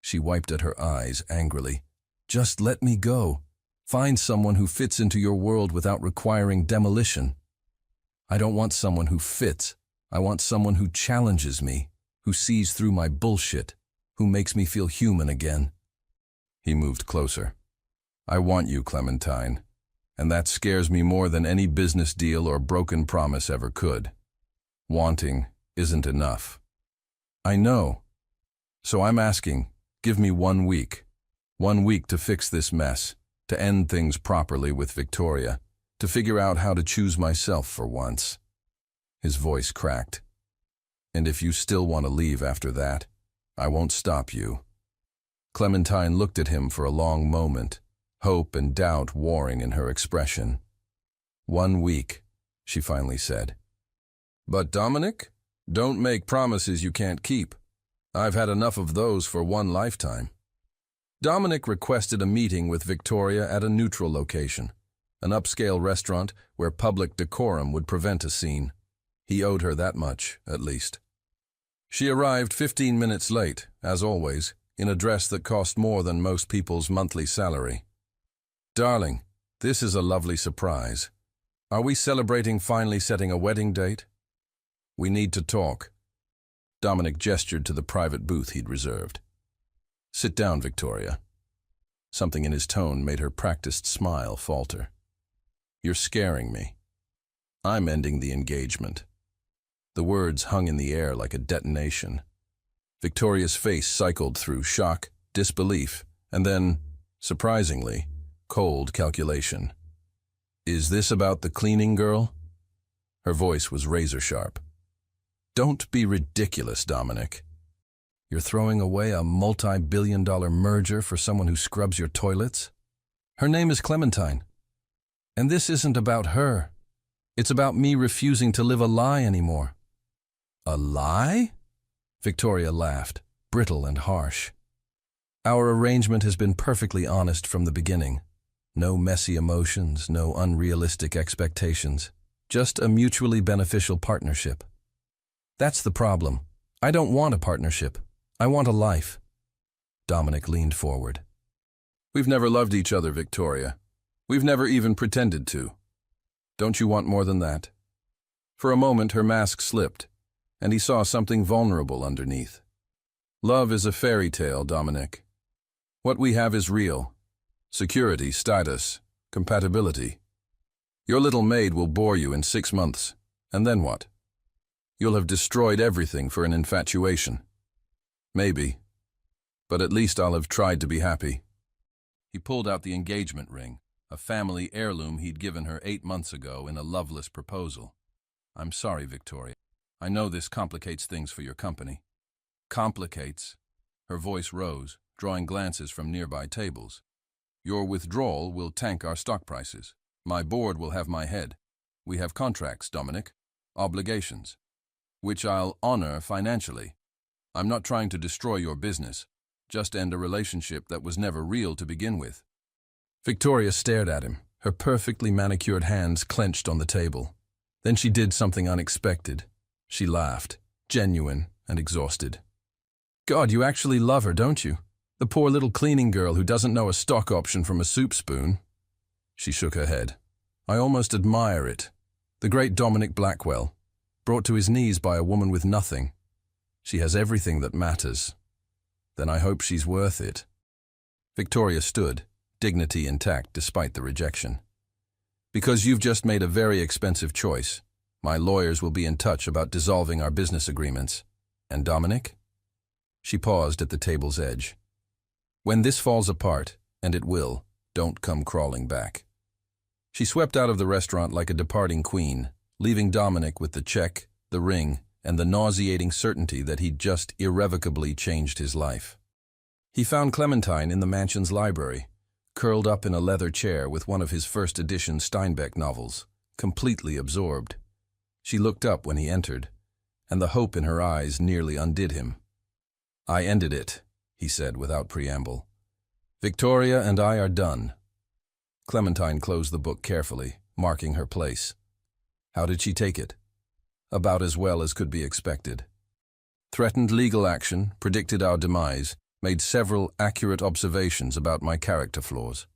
She wiped at her eyes angrily. "Just let me go. Find someone who fits into your world without requiring demolition." "I don't want someone who fits. I want someone who challenges me, who sees through my bullshit, who makes me feel human again." He moved closer. "I want you, Clementine, and that scares me more than any business deal or broken promise ever could. Wanting isn't enough." "I know. So I'm asking, give me 1 week. 1 week to fix this mess, to end things properly with Victoria, to figure out how to choose myself for once." His voice cracked. "And if you still want to leave after that, I won't stop you." Clementine looked at him for a long moment, hope and doubt warring in her expression. 1 week, she finally said. "But Dominic, don't make promises you can't keep. I've had enough of those for one lifetime." Dominic requested a meeting with Victoria at a neutral location, an upscale restaurant where public decorum would prevent a scene. He owed her that much, at least. She arrived 15 minutes late, as always, in a dress that cost more than most people's monthly salary. "Darling, this is a lovely surprise. Are we celebrating finally setting a wedding date? We need to talk." Dominic gestured to the private booth he'd reserved. "Sit down, Victoria." Something in his tone made her practiced smile falter. You're scaring me. I'm ending the engagement." The words hung in the air like a detonation. Victoria's face cycled through shock, disbelief, and then, surprisingly, cold calculation. "Is this about the cleaning girl?" Her voice was razor-sharp. "Don't be ridiculous, Dominic. You're throwing away a multi-billion-dollar merger for someone who scrubs your toilets? Her name is Clementine. And this isn't about her. It's about me refusing to live a lie anymore." "A lie?" Victoria laughed, brittle and harsh. "Our arrangement has been perfectly honest from the beginning. No messy emotions, no unrealistic expectations. Just a mutually beneficial partnership. That's the problem. I don't want a partnership. I want a life." Dominic leaned forward. "We've never loved each other, Victoria. We've never even pretended to. Don't you want more than that?" For a moment her mask slipped, and he saw something vulnerable underneath. "Love is a fairy tale, Dominic. What we have is real. Security, status, compatibility. Your little maid will bore you in 6 months, and then what? You'll have destroyed everything for an infatuation. Maybe, but at least I'll have tried to be happy." He pulled out the engagement ring, a family heirloom he'd given her 8 months ago in a loveless proposal. "I'm sorry, Victoria. I know this complicates things for your company." "Complicates?" Her voice rose, drawing glances from nearby tables. "Your withdrawal will tank our stock prices. My board will have my head. We have contracts, Dominic, obligations, which I'll honor financially. I'm not trying to destroy your business, just end a relationship that was never real to begin with." Victoria stared at him, her perfectly manicured hands clenched on the table. Then she did something unexpected. She laughed, genuine and exhausted. "God, you actually love her, don't you? The poor little cleaning girl who doesn't know a stock option from a soup spoon." She shook her head. "I almost admire it. The great Dominic Blackwell, brought to his knees by a woman with nothing. She has everything that matters. Then I hope she's worth it." Victoria stood, dignity intact despite the rejection. "Because you've just made a very expensive choice. My lawyers will be in touch about dissolving our business agreements. And Dominic?" She paused at the table's edge. "When this falls apart, and it will, don't come crawling back." She swept out of the restaurant like a departing queen, leaving Dominic with the check, the ring, and the nauseating certainty that he'd just irrevocably changed his life. He found Clementine in the mansion's library, curled up in a leather chair with one of his first-edition Steinbeck novels, completely absorbed. She looked up when he entered, and the hope in her eyes nearly undid him. "I ended it," he said without preamble. "Victoria and I are done." Clementine closed the book carefully, marking her place. How did she take it? About as well as could be expected. Threatened legal action, predicted our demise, made several accurate observations about my character flaws.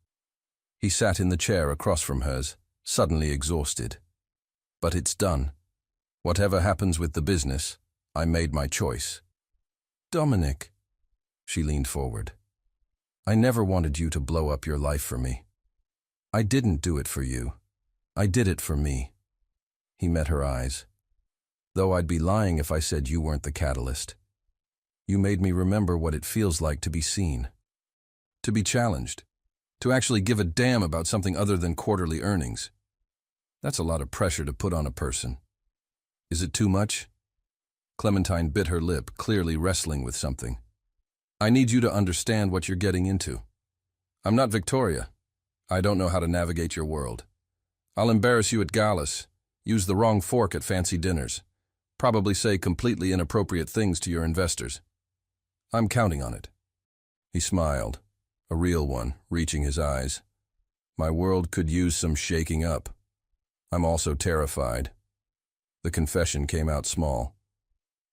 He sat in the chair across from hers, suddenly exhausted. "But it's done. Whatever happens with the business, I made my choice." "Dominic," she leaned forward, "I never wanted you to blow up your life for me. I didn't do it for you. I did it for me." He met her eyes. "Though I'd be lying if I said you weren't the catalyst. You made me remember what it feels like to be seen, to be challenged, to actually give a damn about something other than quarterly earnings. That's a lot of pressure to put on a person. Is it too much?" Clementine bit her lip, clearly wrestling with something. "I need you to understand what you're getting into. I'm not Victoria. I don't know how to navigate your world. I'll embarrass you at galas, use the wrong fork at fancy dinners, probably say completely inappropriate things to your investors. I'm counting on it." He smiled, a real one, reaching his eyes. "My world could use some shaking up. I'm also terrified." The confession came out small.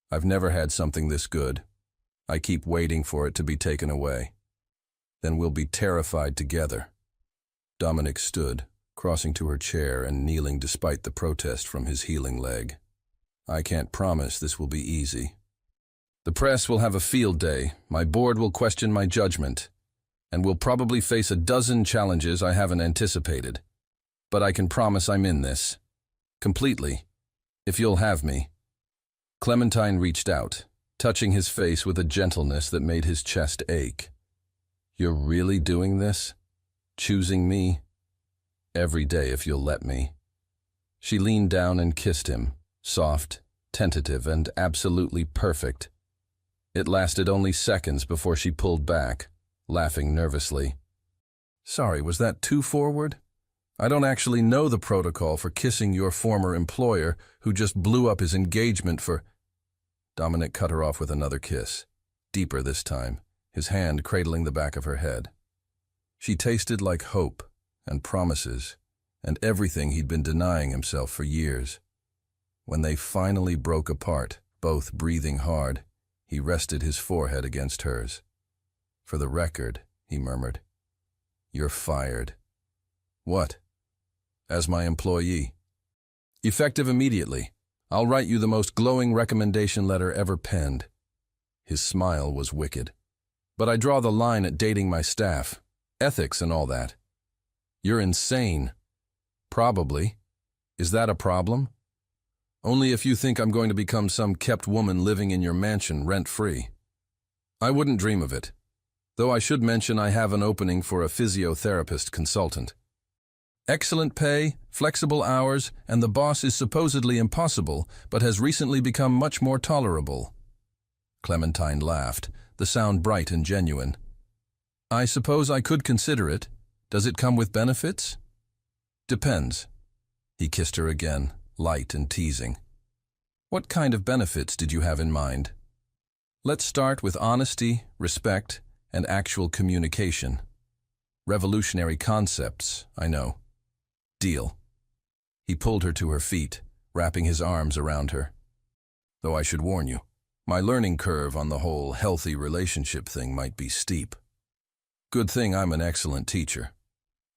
"I've never had something this good. I keep waiting for it to be taken away. Then we'll be terrified together." Dominic stood, crossing to her chair and kneeling despite the protest from his healing leg. "I can't promise this will be easy. The press will have a field day, my board will question my judgment, and we'll probably face a dozen challenges I haven't anticipated. But I can promise I'm in this. Completely. If you'll have me. Clementine reached out, touching his face with a gentleness that made his chest ache. You're really doing this? Choosing me? Every day if you'll let me. She leaned down and kissed him, soft, tentative, and absolutely perfect. It lasted only seconds before she pulled back, laughing nervously. Sorry, was that too forward? I don't actually know the protocol for kissing your former employer who just blew up his engagement for… Dominic cut her off with another kiss, deeper this time, his hand cradling the back of her head. She tasted like hope and promises and everything he'd been denying himself for years. When they finally broke apart, both breathing hard, he rested his forehead against hers. For the record, he murmured, you're fired. What? As my employee. Effective immediately. I'll write you the most glowing recommendation letter ever penned. His smile was wicked. But I draw the line at dating my staff. Ethics and all that. You're insane. Probably. Is that a problem? Only if you think I'm going to become some kept woman living in your mansion rent-free. I wouldn't dream of it. Though I should mention I have an opening for a physiotherapist consultant. Excellent pay, flexible hours, and the boss is supposedly impossible, but has recently become much more tolerable. Clementine laughed, the sound bright and genuine. I suppose I could consider it. Does it come with benefits? Depends. He kissed her again, light and teasing. What kind of benefits did you have in mind? Let's start with honesty, respect, and actual communication. Revolutionary concepts, I know. Deal. He pulled her to her feet, wrapping his arms around her. Though I should warn you, my learning curve on the whole healthy relationship thing might be steep. Good thing I'm an excellent teacher.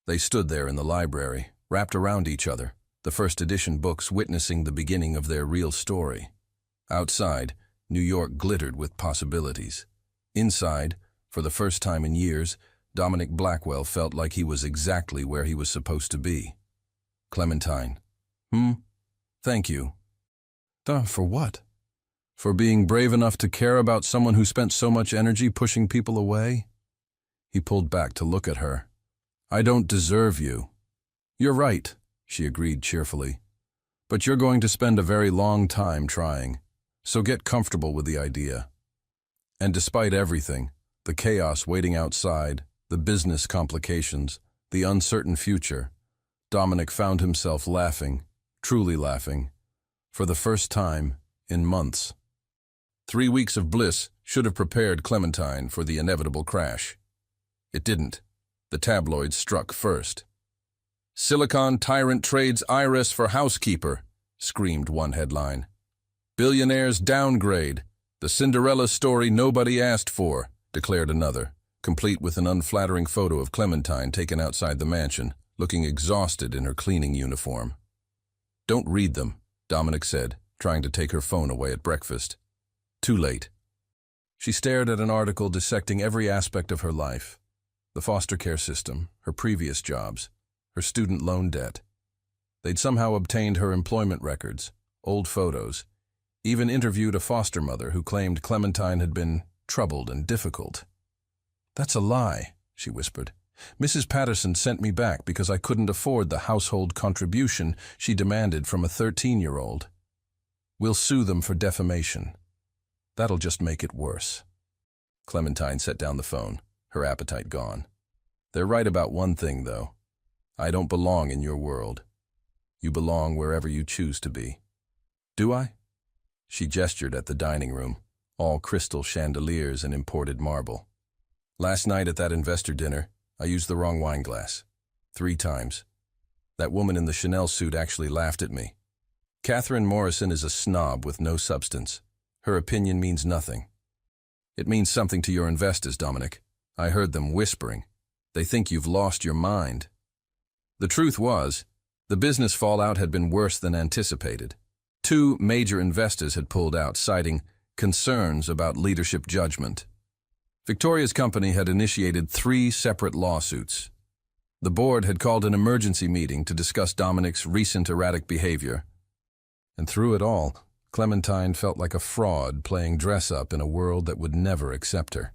They stood there in the library, wrapped around each other, the first edition books witnessing the beginning of their real story. Outside, New York glittered with possibilities. Inside, for the first time in years, Dominic Blackwell felt like he was exactly where he was supposed to be. Clementine. Thank you. For what? For being brave enough to care about someone who spent so much energy pushing people away? He pulled back to look at her. I don't deserve you. You're right, she agreed cheerfully. But you're going to spend a very long time trying, so get comfortable with the idea. And despite everything, the chaos waiting outside, the business complications, the uncertain future, Dominic found himself laughing, truly laughing, for the first time in months. 3 weeks of bliss should have prepared Clementine for the inevitable crash. It didn't. The tabloids struck first. Silicon tyrant trades iris for housekeeper, screamed one headline. Billionaires downgrade. The Cinderella story nobody asked for, declared another, complete with an unflattering photo of Clementine taken outside the mansion, looking exhausted in her cleaning uniform. Don't read them, Dominic said, trying to take her phone away at breakfast. Too late. She stared at an article dissecting every aspect of her life. The foster care system, her previous jobs, her student loan debt. They'd somehow obtained her employment records, old photos, even interviewed a foster mother who claimed Clementine had been troubled and difficult. That's a lie, she whispered. Mrs. Patterson sent me back because I couldn't afford the household contribution she demanded from a 13-year-old. We'll sue them for defamation. That'll just make it worse. Clementine set down the phone, her appetite gone. They're right about one thing, though. I don't belong in your world. You belong wherever you choose to be. Do I? She gestured at the dining room, all crystal chandeliers and imported marble. Last night at that investor dinner, I used the wrong wine glass. 3 times. That woman in the Chanel suit actually laughed at me. Catherine Morrison is a snob with no substance. Her opinion means nothing. It means something to your investors, Dominic. I heard them whispering. They think you've lost your mind. The truth was, the business fallout had been worse than anticipated. 2 major investors had pulled out, citing concerns about leadership judgment. Victoria's company had initiated 3 separate lawsuits. The board had called an emergency meeting to discuss Dominic's recent erratic behavior. And through it all, Clementine felt like a fraud playing dress-up in a world that would never accept her.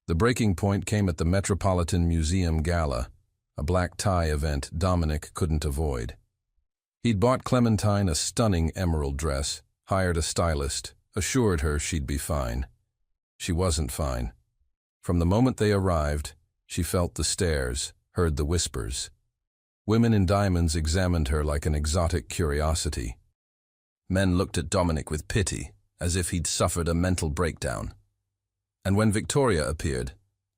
The breaking point came at the Metropolitan Museum Gala, a black tie event Dominic couldn't avoid. He'd bought Clementine a stunning emerald dress, hired a stylist, assured her she'd be fine. She wasn't fine. From the moment they arrived, she felt the stares, heard the whispers. Women in diamonds examined her like an exotic curiosity. Men looked at Dominic with pity, as if he'd suffered a mental breakdown. And when Victoria appeared,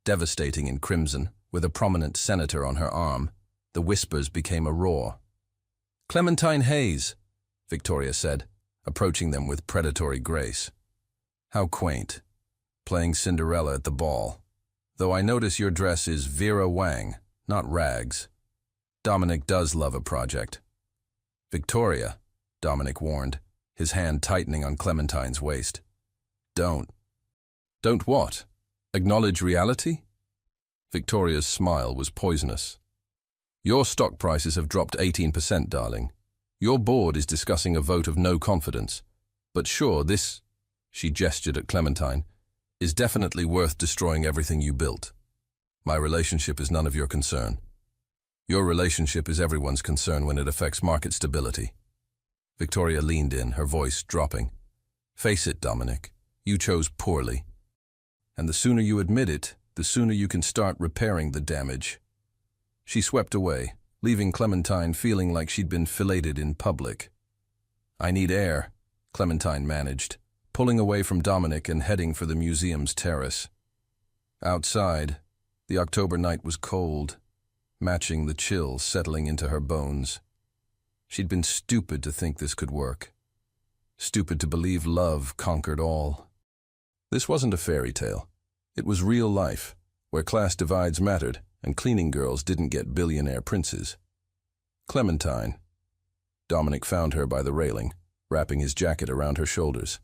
devastating in crimson, with a prominent senator on her arm, the whispers became a roar. "Clementine Hayes," Victoria said, approaching them with predatory grace. "How quaint. Playing Cinderella at the ball. Though I notice your dress is Vera Wang, not rags. Dominic does love a project." "Victoria," Dominic warned, his hand tightening on Clementine's waist. "Don't." "Don't what? Acknowledge reality?" Victoria's smile was poisonous. "Your stock prices have dropped 18%, darling. Your board is discussing a vote of no confidence. But sure, this," she gestured at Clementine, "is definitely worth destroying everything you built. My relationship is none of your concern. Your relationship is everyone's concern when it affects market stability." Victoria leaned in, her voice dropping. "Face it, Dominic, you chose poorly. And the sooner you admit it, the sooner you can start repairing the damage." She swept away, leaving Clementine feeling like she'd been filleted in public. "I need air," Clementine managed, pulling away from Dominic and heading for the museum's terrace. Outside, the October night was cold, matching the chill settling into her bones. She'd been stupid to think this could work. Stupid to believe love conquered all. This wasn't a fairy tale. It was real life, where class divides mattered and cleaning girls didn't get billionaire princes. "Clementine." Dominic found her by the railing, wrapping his jacket around her shoulders.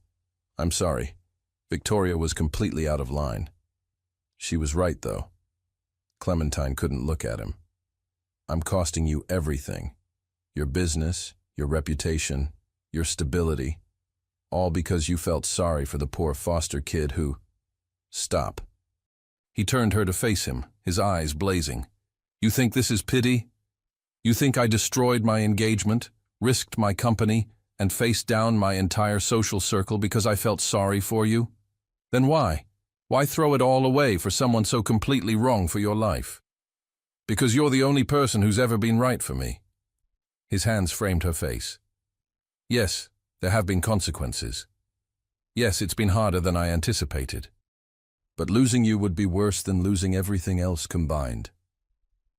"I'm sorry." Victoria was completely out of line. She was right, though. Clementine couldn't look at him. "I'm costing you everything. Your business, your reputation, your stability. All because you felt sorry for the poor foster kid who—" "Stop." He turned her to face him, his eyes blazing. "You think this is pity? You think I destroyed my engagement, risked my company, and faced down my entire social circle because I felt sorry for you? Then why? Why throw it all away for someone so completely wrong for your life? Because you're the only person who's ever been right for me." His hands framed her face. "Yes, there have been consequences. Yes, it's been harder than I anticipated. But losing you would be worse than losing everything else combined.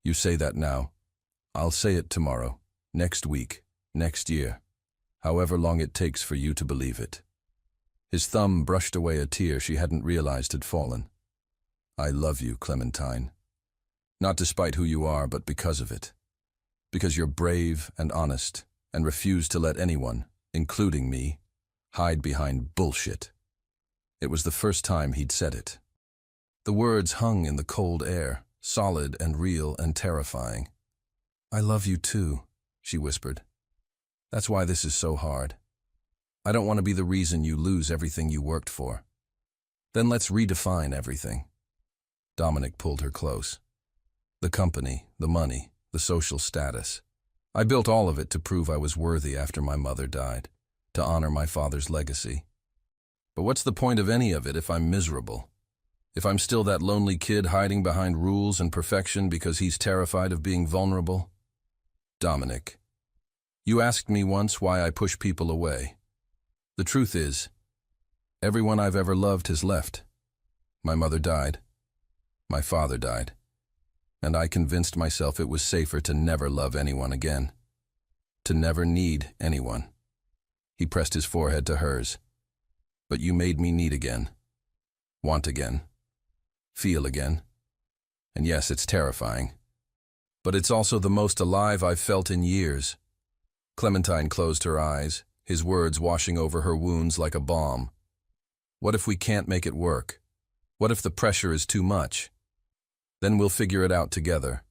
You say that now. I'll say it tomorrow, next week, next year, however long it takes for you to believe it." His thumb brushed away a tear she hadn't realized had fallen. "I love you, Clementine. Not despite who you are, but because of it. Because you're brave and honest and refuse to let anyone, including me, hide behind bullshit." It was the first time he'd said it. The words hung in the cold air, solid and real and terrifying. "I love you too," she whispered. "That's why this is so hard. I don't want to be the reason you lose everything you worked for." "Then let's redefine everything." Dominic pulled her close. "The company, the money, the social status. I built all of it to prove I was worthy after my mother died, to honor my father's legacy. But what's the point of any of it if I'm miserable? If I'm still that lonely kid hiding behind rules and perfection because he's terrified of being vulnerable?" "Dominic, you asked me once why I push people away. The truth is, everyone I've ever loved has left. My mother died. My father died. And I convinced myself it was safer to never love anyone again. To never need anyone." He pressed his forehead to hers. "But you made me need again. Want again. Feel again. And yes, it's terrifying. But it's also the most alive I've felt in years." Clementine closed her eyes, his words washing over her wounds like a balm. "What if we can't make it work? What if the pressure is too much? Then we'll figure it out together.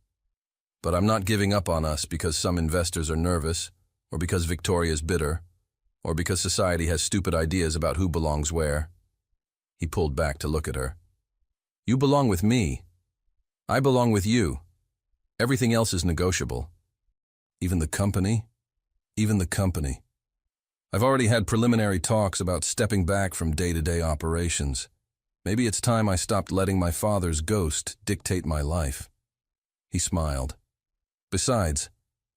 But I'm not giving up on us because some investors are nervous, or because Victoria's bitter, or because society has stupid ideas about who belongs where. He pulled back to look at her. You belong with me. I belong with you. Everything else is negotiable. Even the company? Even the company. I've already had preliminary talks about stepping back from day-to-day operations. Maybe it's time I stopped letting my father's ghost dictate my life. He smiled. Besides,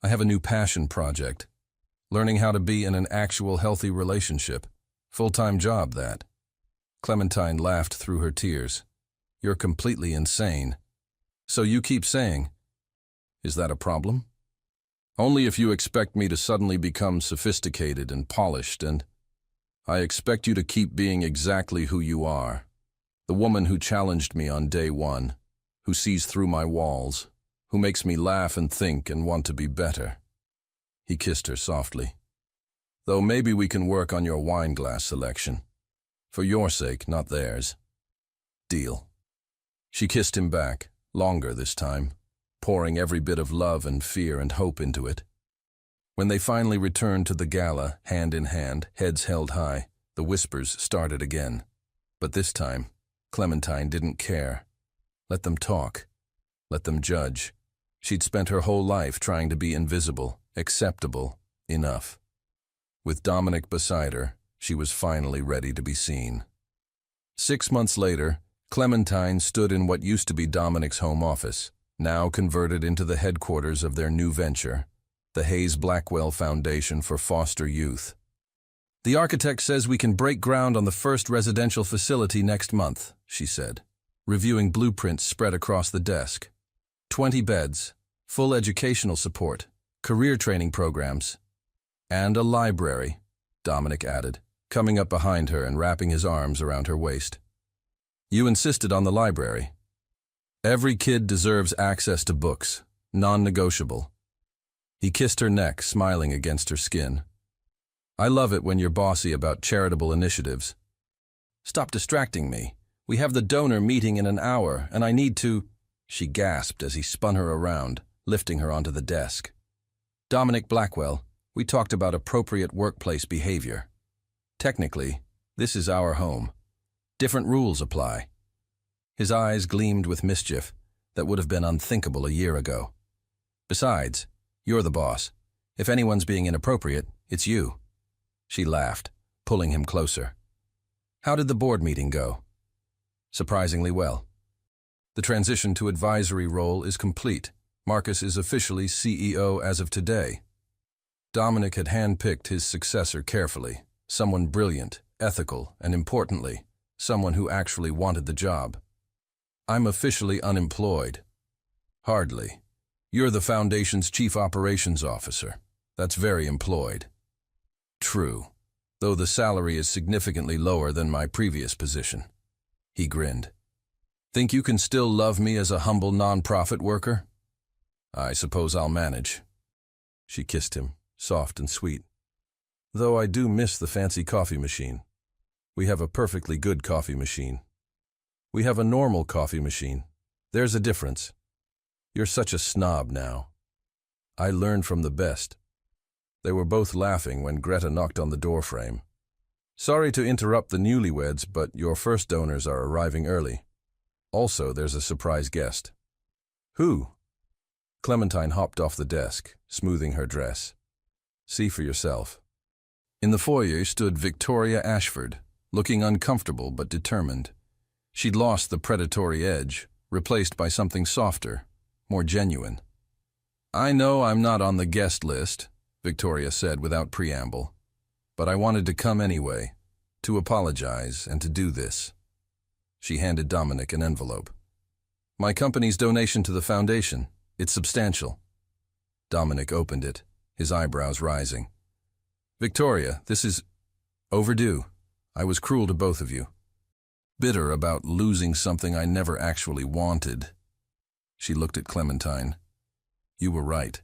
I have a new passion project. Learning how to be in an actual healthy relationship. Full-time job, that. Clementine laughed through her tears. You're completely insane. So you keep saying, is that a problem? Only if you expect me to suddenly become sophisticated and polished, and I expect you to keep being exactly who you are. The woman who challenged me on day one, who sees through my walls, who makes me laugh and think and want to be better. He kissed her softly. Though maybe we can work on your wine glass selection. For your sake, not theirs. Deal. She kissed him back, longer this time, pouring every bit of love and fear and hope into it. When they finally returned to the gala, hand in hand, heads held high, the whispers started again. But this time, Clementine didn't care. Let them talk. Let them judge. She'd spent her whole life trying to be invisible, acceptable, enough. With Dominic beside her, she was finally ready to be seen. 6 months later, Clementine stood in what used to be Dominic's home office, now converted into the headquarters of their new venture, the Hayes Blackwell Foundation for Foster Youth. The architect says we can break ground on the first residential facility next month, she said, reviewing blueprints spread across the desk. 20 beds, full educational support, career training programs, and a library, Dominic added, coming up behind her and wrapping his arms around her waist. You insisted on the library. Every kid deserves access to books, non-negotiable. He kissed her neck, smiling against her skin. I love it when you're bossy about charitable initiatives. Stop distracting me. We have the donor meeting in an hour, and I need to... She gasped as he spun her around, lifting her onto the desk. Dominic Blackwell, we talked about appropriate workplace behavior. Technically, this is our home. Different rules apply. His eyes gleamed with mischief that would have been unthinkable a year ago. Besides, you're the boss. If anyone's being inappropriate, it's you. She laughed, pulling him closer. How did the board meeting go? Surprisingly well. The transition to advisory role is complete. Marcus is officially CEO as of today. Dominic had handpicked his successor carefully, someone brilliant, ethical, and importantly, someone who actually wanted the job. I'm officially unemployed. Hardly. You're the Foundation's Chief Operations Officer. That's very employed. True, though the salary is significantly lower than my previous position. He grinned. Think you can still love me as a humble non-profit worker? I suppose I'll manage. She kissed him, soft and sweet. Though I do miss the fancy coffee machine. We have a perfectly good coffee machine. We have a normal coffee machine. There's a difference. You're such a snob now. I learned from the best. They were both laughing when Greta knocked on the doorframe. Sorry to interrupt the newlyweds, but your first donors are arriving early. Also, there's a surprise guest. Who? Clementine hopped off the desk, smoothing her dress. See for yourself. In the foyer stood Victoria Ashford, looking uncomfortable but determined. She'd lost the predatory edge, replaced by something softer, more genuine. I know I'm not on the guest list, Victoria said without preamble, but I wanted to come anyway, to apologize and to do this. She handed Dominic an envelope. My company's donation to the foundation. It's substantial. Dominic opened it, his eyebrows rising. Victoria, this is overdue. I was cruel to both of you. Bitter about losing something I never actually wanted. She looked at Clementine. You were right.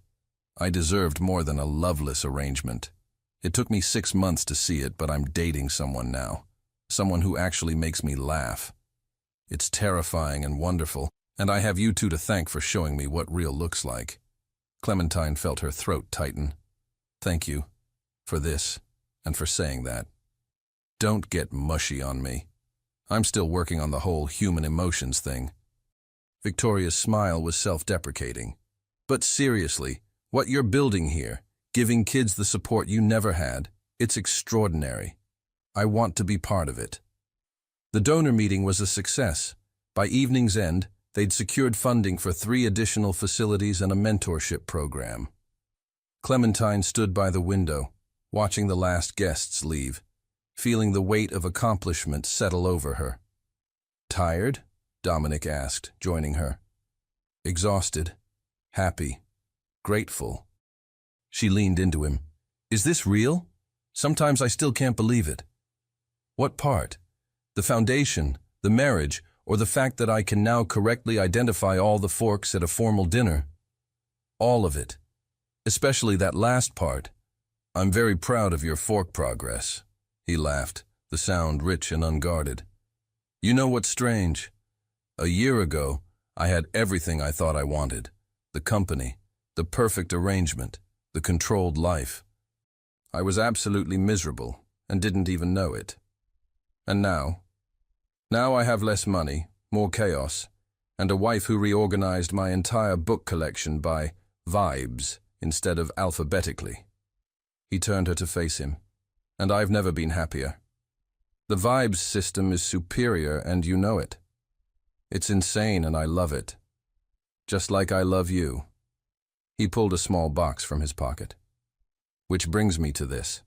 I deserved more than a loveless arrangement. It took me 6 months to see it, but I'm dating someone now. Someone who actually makes me laugh. It's terrifying and wonderful, and I have you two to thank for showing me what real looks like. Clementine felt her throat tighten. Thank you for this and for saying that. Don't get mushy on me. I'm still working on the whole human emotions thing. Victoria's smile was self-deprecating. But seriously, what you're building here, giving kids the support you never had, it's extraordinary. I want to be part of it. The donor meeting was a success. By evening's end, they'd secured funding for 3 additional facilities and a mentorship program. Clementine stood by the window, watching the last guests leave, feeling the weight of accomplishment settle over her. Tired? Dominic asked, joining her. Exhausted, happy, grateful. She leaned into him. Is this real? Sometimes I still can't believe it. What part? The foundation, the marriage, or the fact that I can now correctly identify all the forks at a formal dinner? All of it. Especially that last part. I'm very proud of your fork progress. He laughed, the sound rich and unguarded. You know what's strange? A year ago, I had everything I thought I wanted. The company, the perfect arrangement, the controlled life. I was absolutely miserable and didn't even know it. And now I have less money, more chaos, and a wife who reorganized my entire book collection by vibes instead of alphabetically. He turned her to face him. And I've never been happier. The vibes system is superior and you know it. It's insane and I love it. Just like I love you. He pulled a small box from his pocket. Which brings me to this.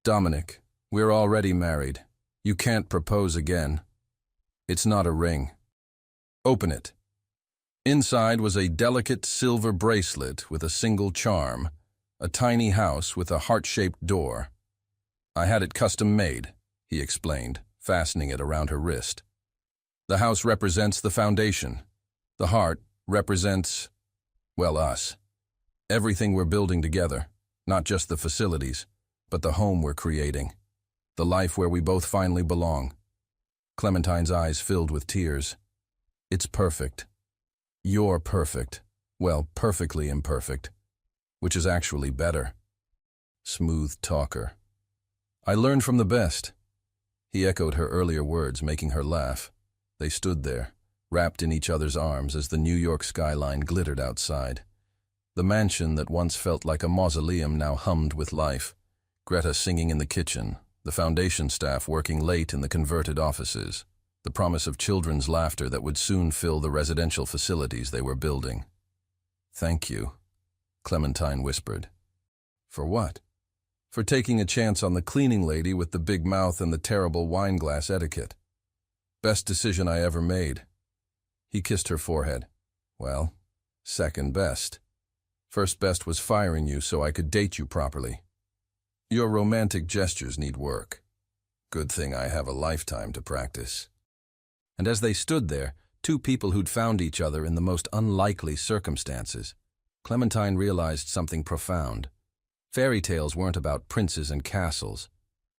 Dominic, we're already married. You can't propose again. It's not a ring. Open it. Inside was a delicate silver bracelet with a single charm, a tiny house with a heart-shaped door. I had it custom made, he explained, fastening it around her wrist. The house represents the foundation. The heart represents, well, us. Everything we're building together, not just the facilities, but the home we're creating. The life where we both finally belong. Clementine's eyes filled with tears. It's perfect. You're perfect. Well, perfectly imperfect. Which is actually better. Smooth talker. I learned from the best. He echoed her earlier words, making her laugh. They stood there, wrapped in each other's arms as the New York skyline glittered outside. The mansion that once felt like a mausoleum now hummed with life. Greta singing in the kitchen, the foundation staff working late in the converted offices, the promise of children's laughter that would soon fill the residential facilities they were building. Thank you, Clementine whispered. For what? For taking a chance on the cleaning lady with the big mouth and the terrible wine glass etiquette. Best decision I ever made. He kissed her forehead. Well, second best. First best was firing you so I could date you properly. Your romantic gestures need work. Good thing I have a lifetime to practice. And as they stood there, 2 people who'd found each other in the most unlikely circumstances, Clementine realized something profound. Fairy tales weren't about princes and castles.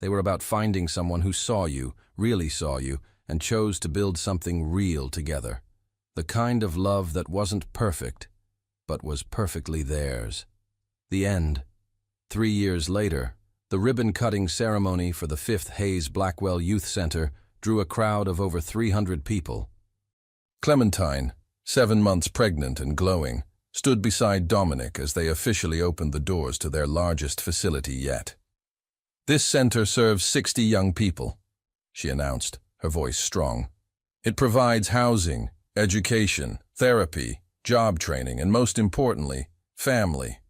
They were about finding someone who saw you, really saw you, and chose to build something real together. The kind of love that wasn't perfect, but was perfectly theirs. The end. 3 years later, the ribbon-cutting ceremony for the 5th Hayes Blackwell Youth Center drew a crowd of over 300 people. Clementine, 7 months pregnant and glowing, stood beside Dominic as they officially opened the doors to their largest facility yet. This center serves 60 young people, she announced, her voice strong. It provides housing, education, therapy, job training, and most importantly, family,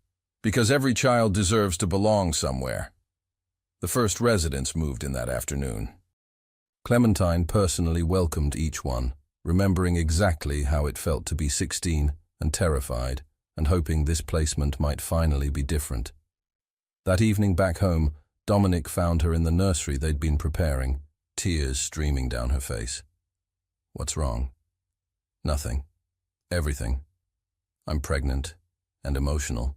because every child deserves to belong somewhere. The first residents moved in that afternoon. Clementine personally welcomed each one, remembering exactly how it felt to be 16 and terrified, and hoping this placement might finally be different. That evening back home, Dominic found her in the nursery they'd been preparing, tears streaming down her face. What's wrong? Nothing. Everything. I'm pregnant and emotional.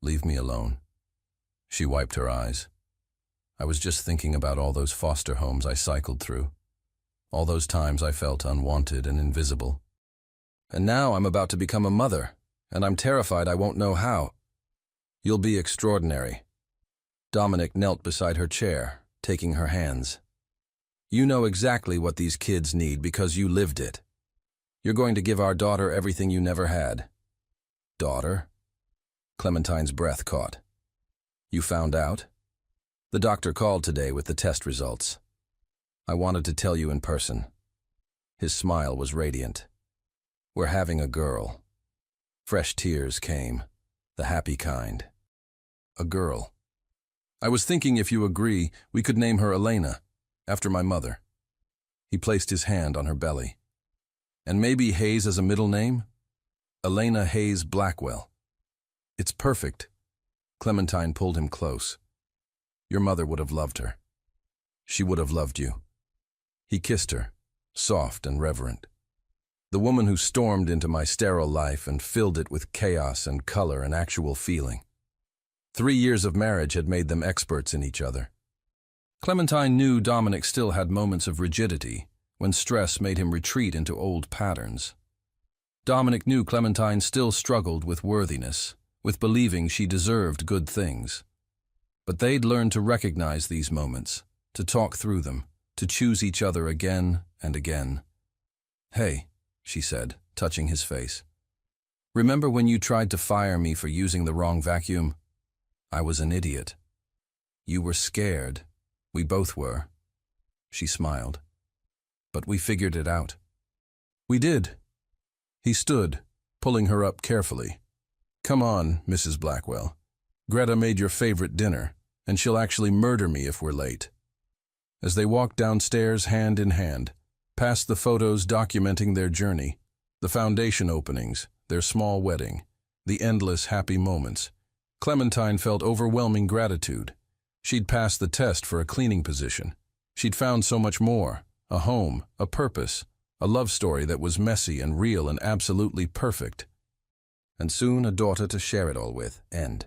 Leave me alone. She wiped her eyes. I was just thinking about all those foster homes I cycled through. All those times I felt unwanted and invisible. And now I'm about to become a mother, and I'm terrified I won't know how. You'll be extraordinary. Dominic knelt beside her chair, taking her hands. You know exactly what these kids need because you lived it. You're going to give our daughter everything you never had. Daughter? Clementine's breath caught. You found out? The doctor called today with the test results. I wanted to tell you in person. His smile was radiant. We're having a girl. Fresh tears came, the happy kind. A girl. I was thinking if you agree, we could name her Elena, after my mother. He placed his hand on her belly. And maybe Hayes as a middle name? Elena Hayes Blackwell. It's perfect. Clementine pulled him close. Your mother would have loved her. She would have loved you. He kissed her, soft and reverent. The woman who stormed into my sterile life and filled it with chaos and color and actual feeling. 3 years of marriage had made them experts in each other. Clementine knew Dominic still had moments of rigidity, when stress made him retreat into old patterns. Dominic knew Clementine still struggled with worthiness, with believing she deserved good things. But they'd learned to recognize these moments, to talk through them, to choose each other again and again. Hey, she said, touching his face. Remember when you tried to fire me for using the wrong vacuum? I was an idiot. You were scared. We both were. She smiled. But we figured it out. We did. He stood, pulling her up carefully. Come on, Mrs. Blackwell. Greta made your favorite dinner, and she'll actually murder me if we're late. As they walked downstairs hand in hand, past the photos documenting their journey, the foundation openings, their small wedding, the endless happy moments, Clementine felt overwhelming gratitude. She'd passed the test for a cleaning position. She'd found so much more, a home, a purpose, a love story that was messy and real and absolutely perfect. And soon a daughter to share it all with. End.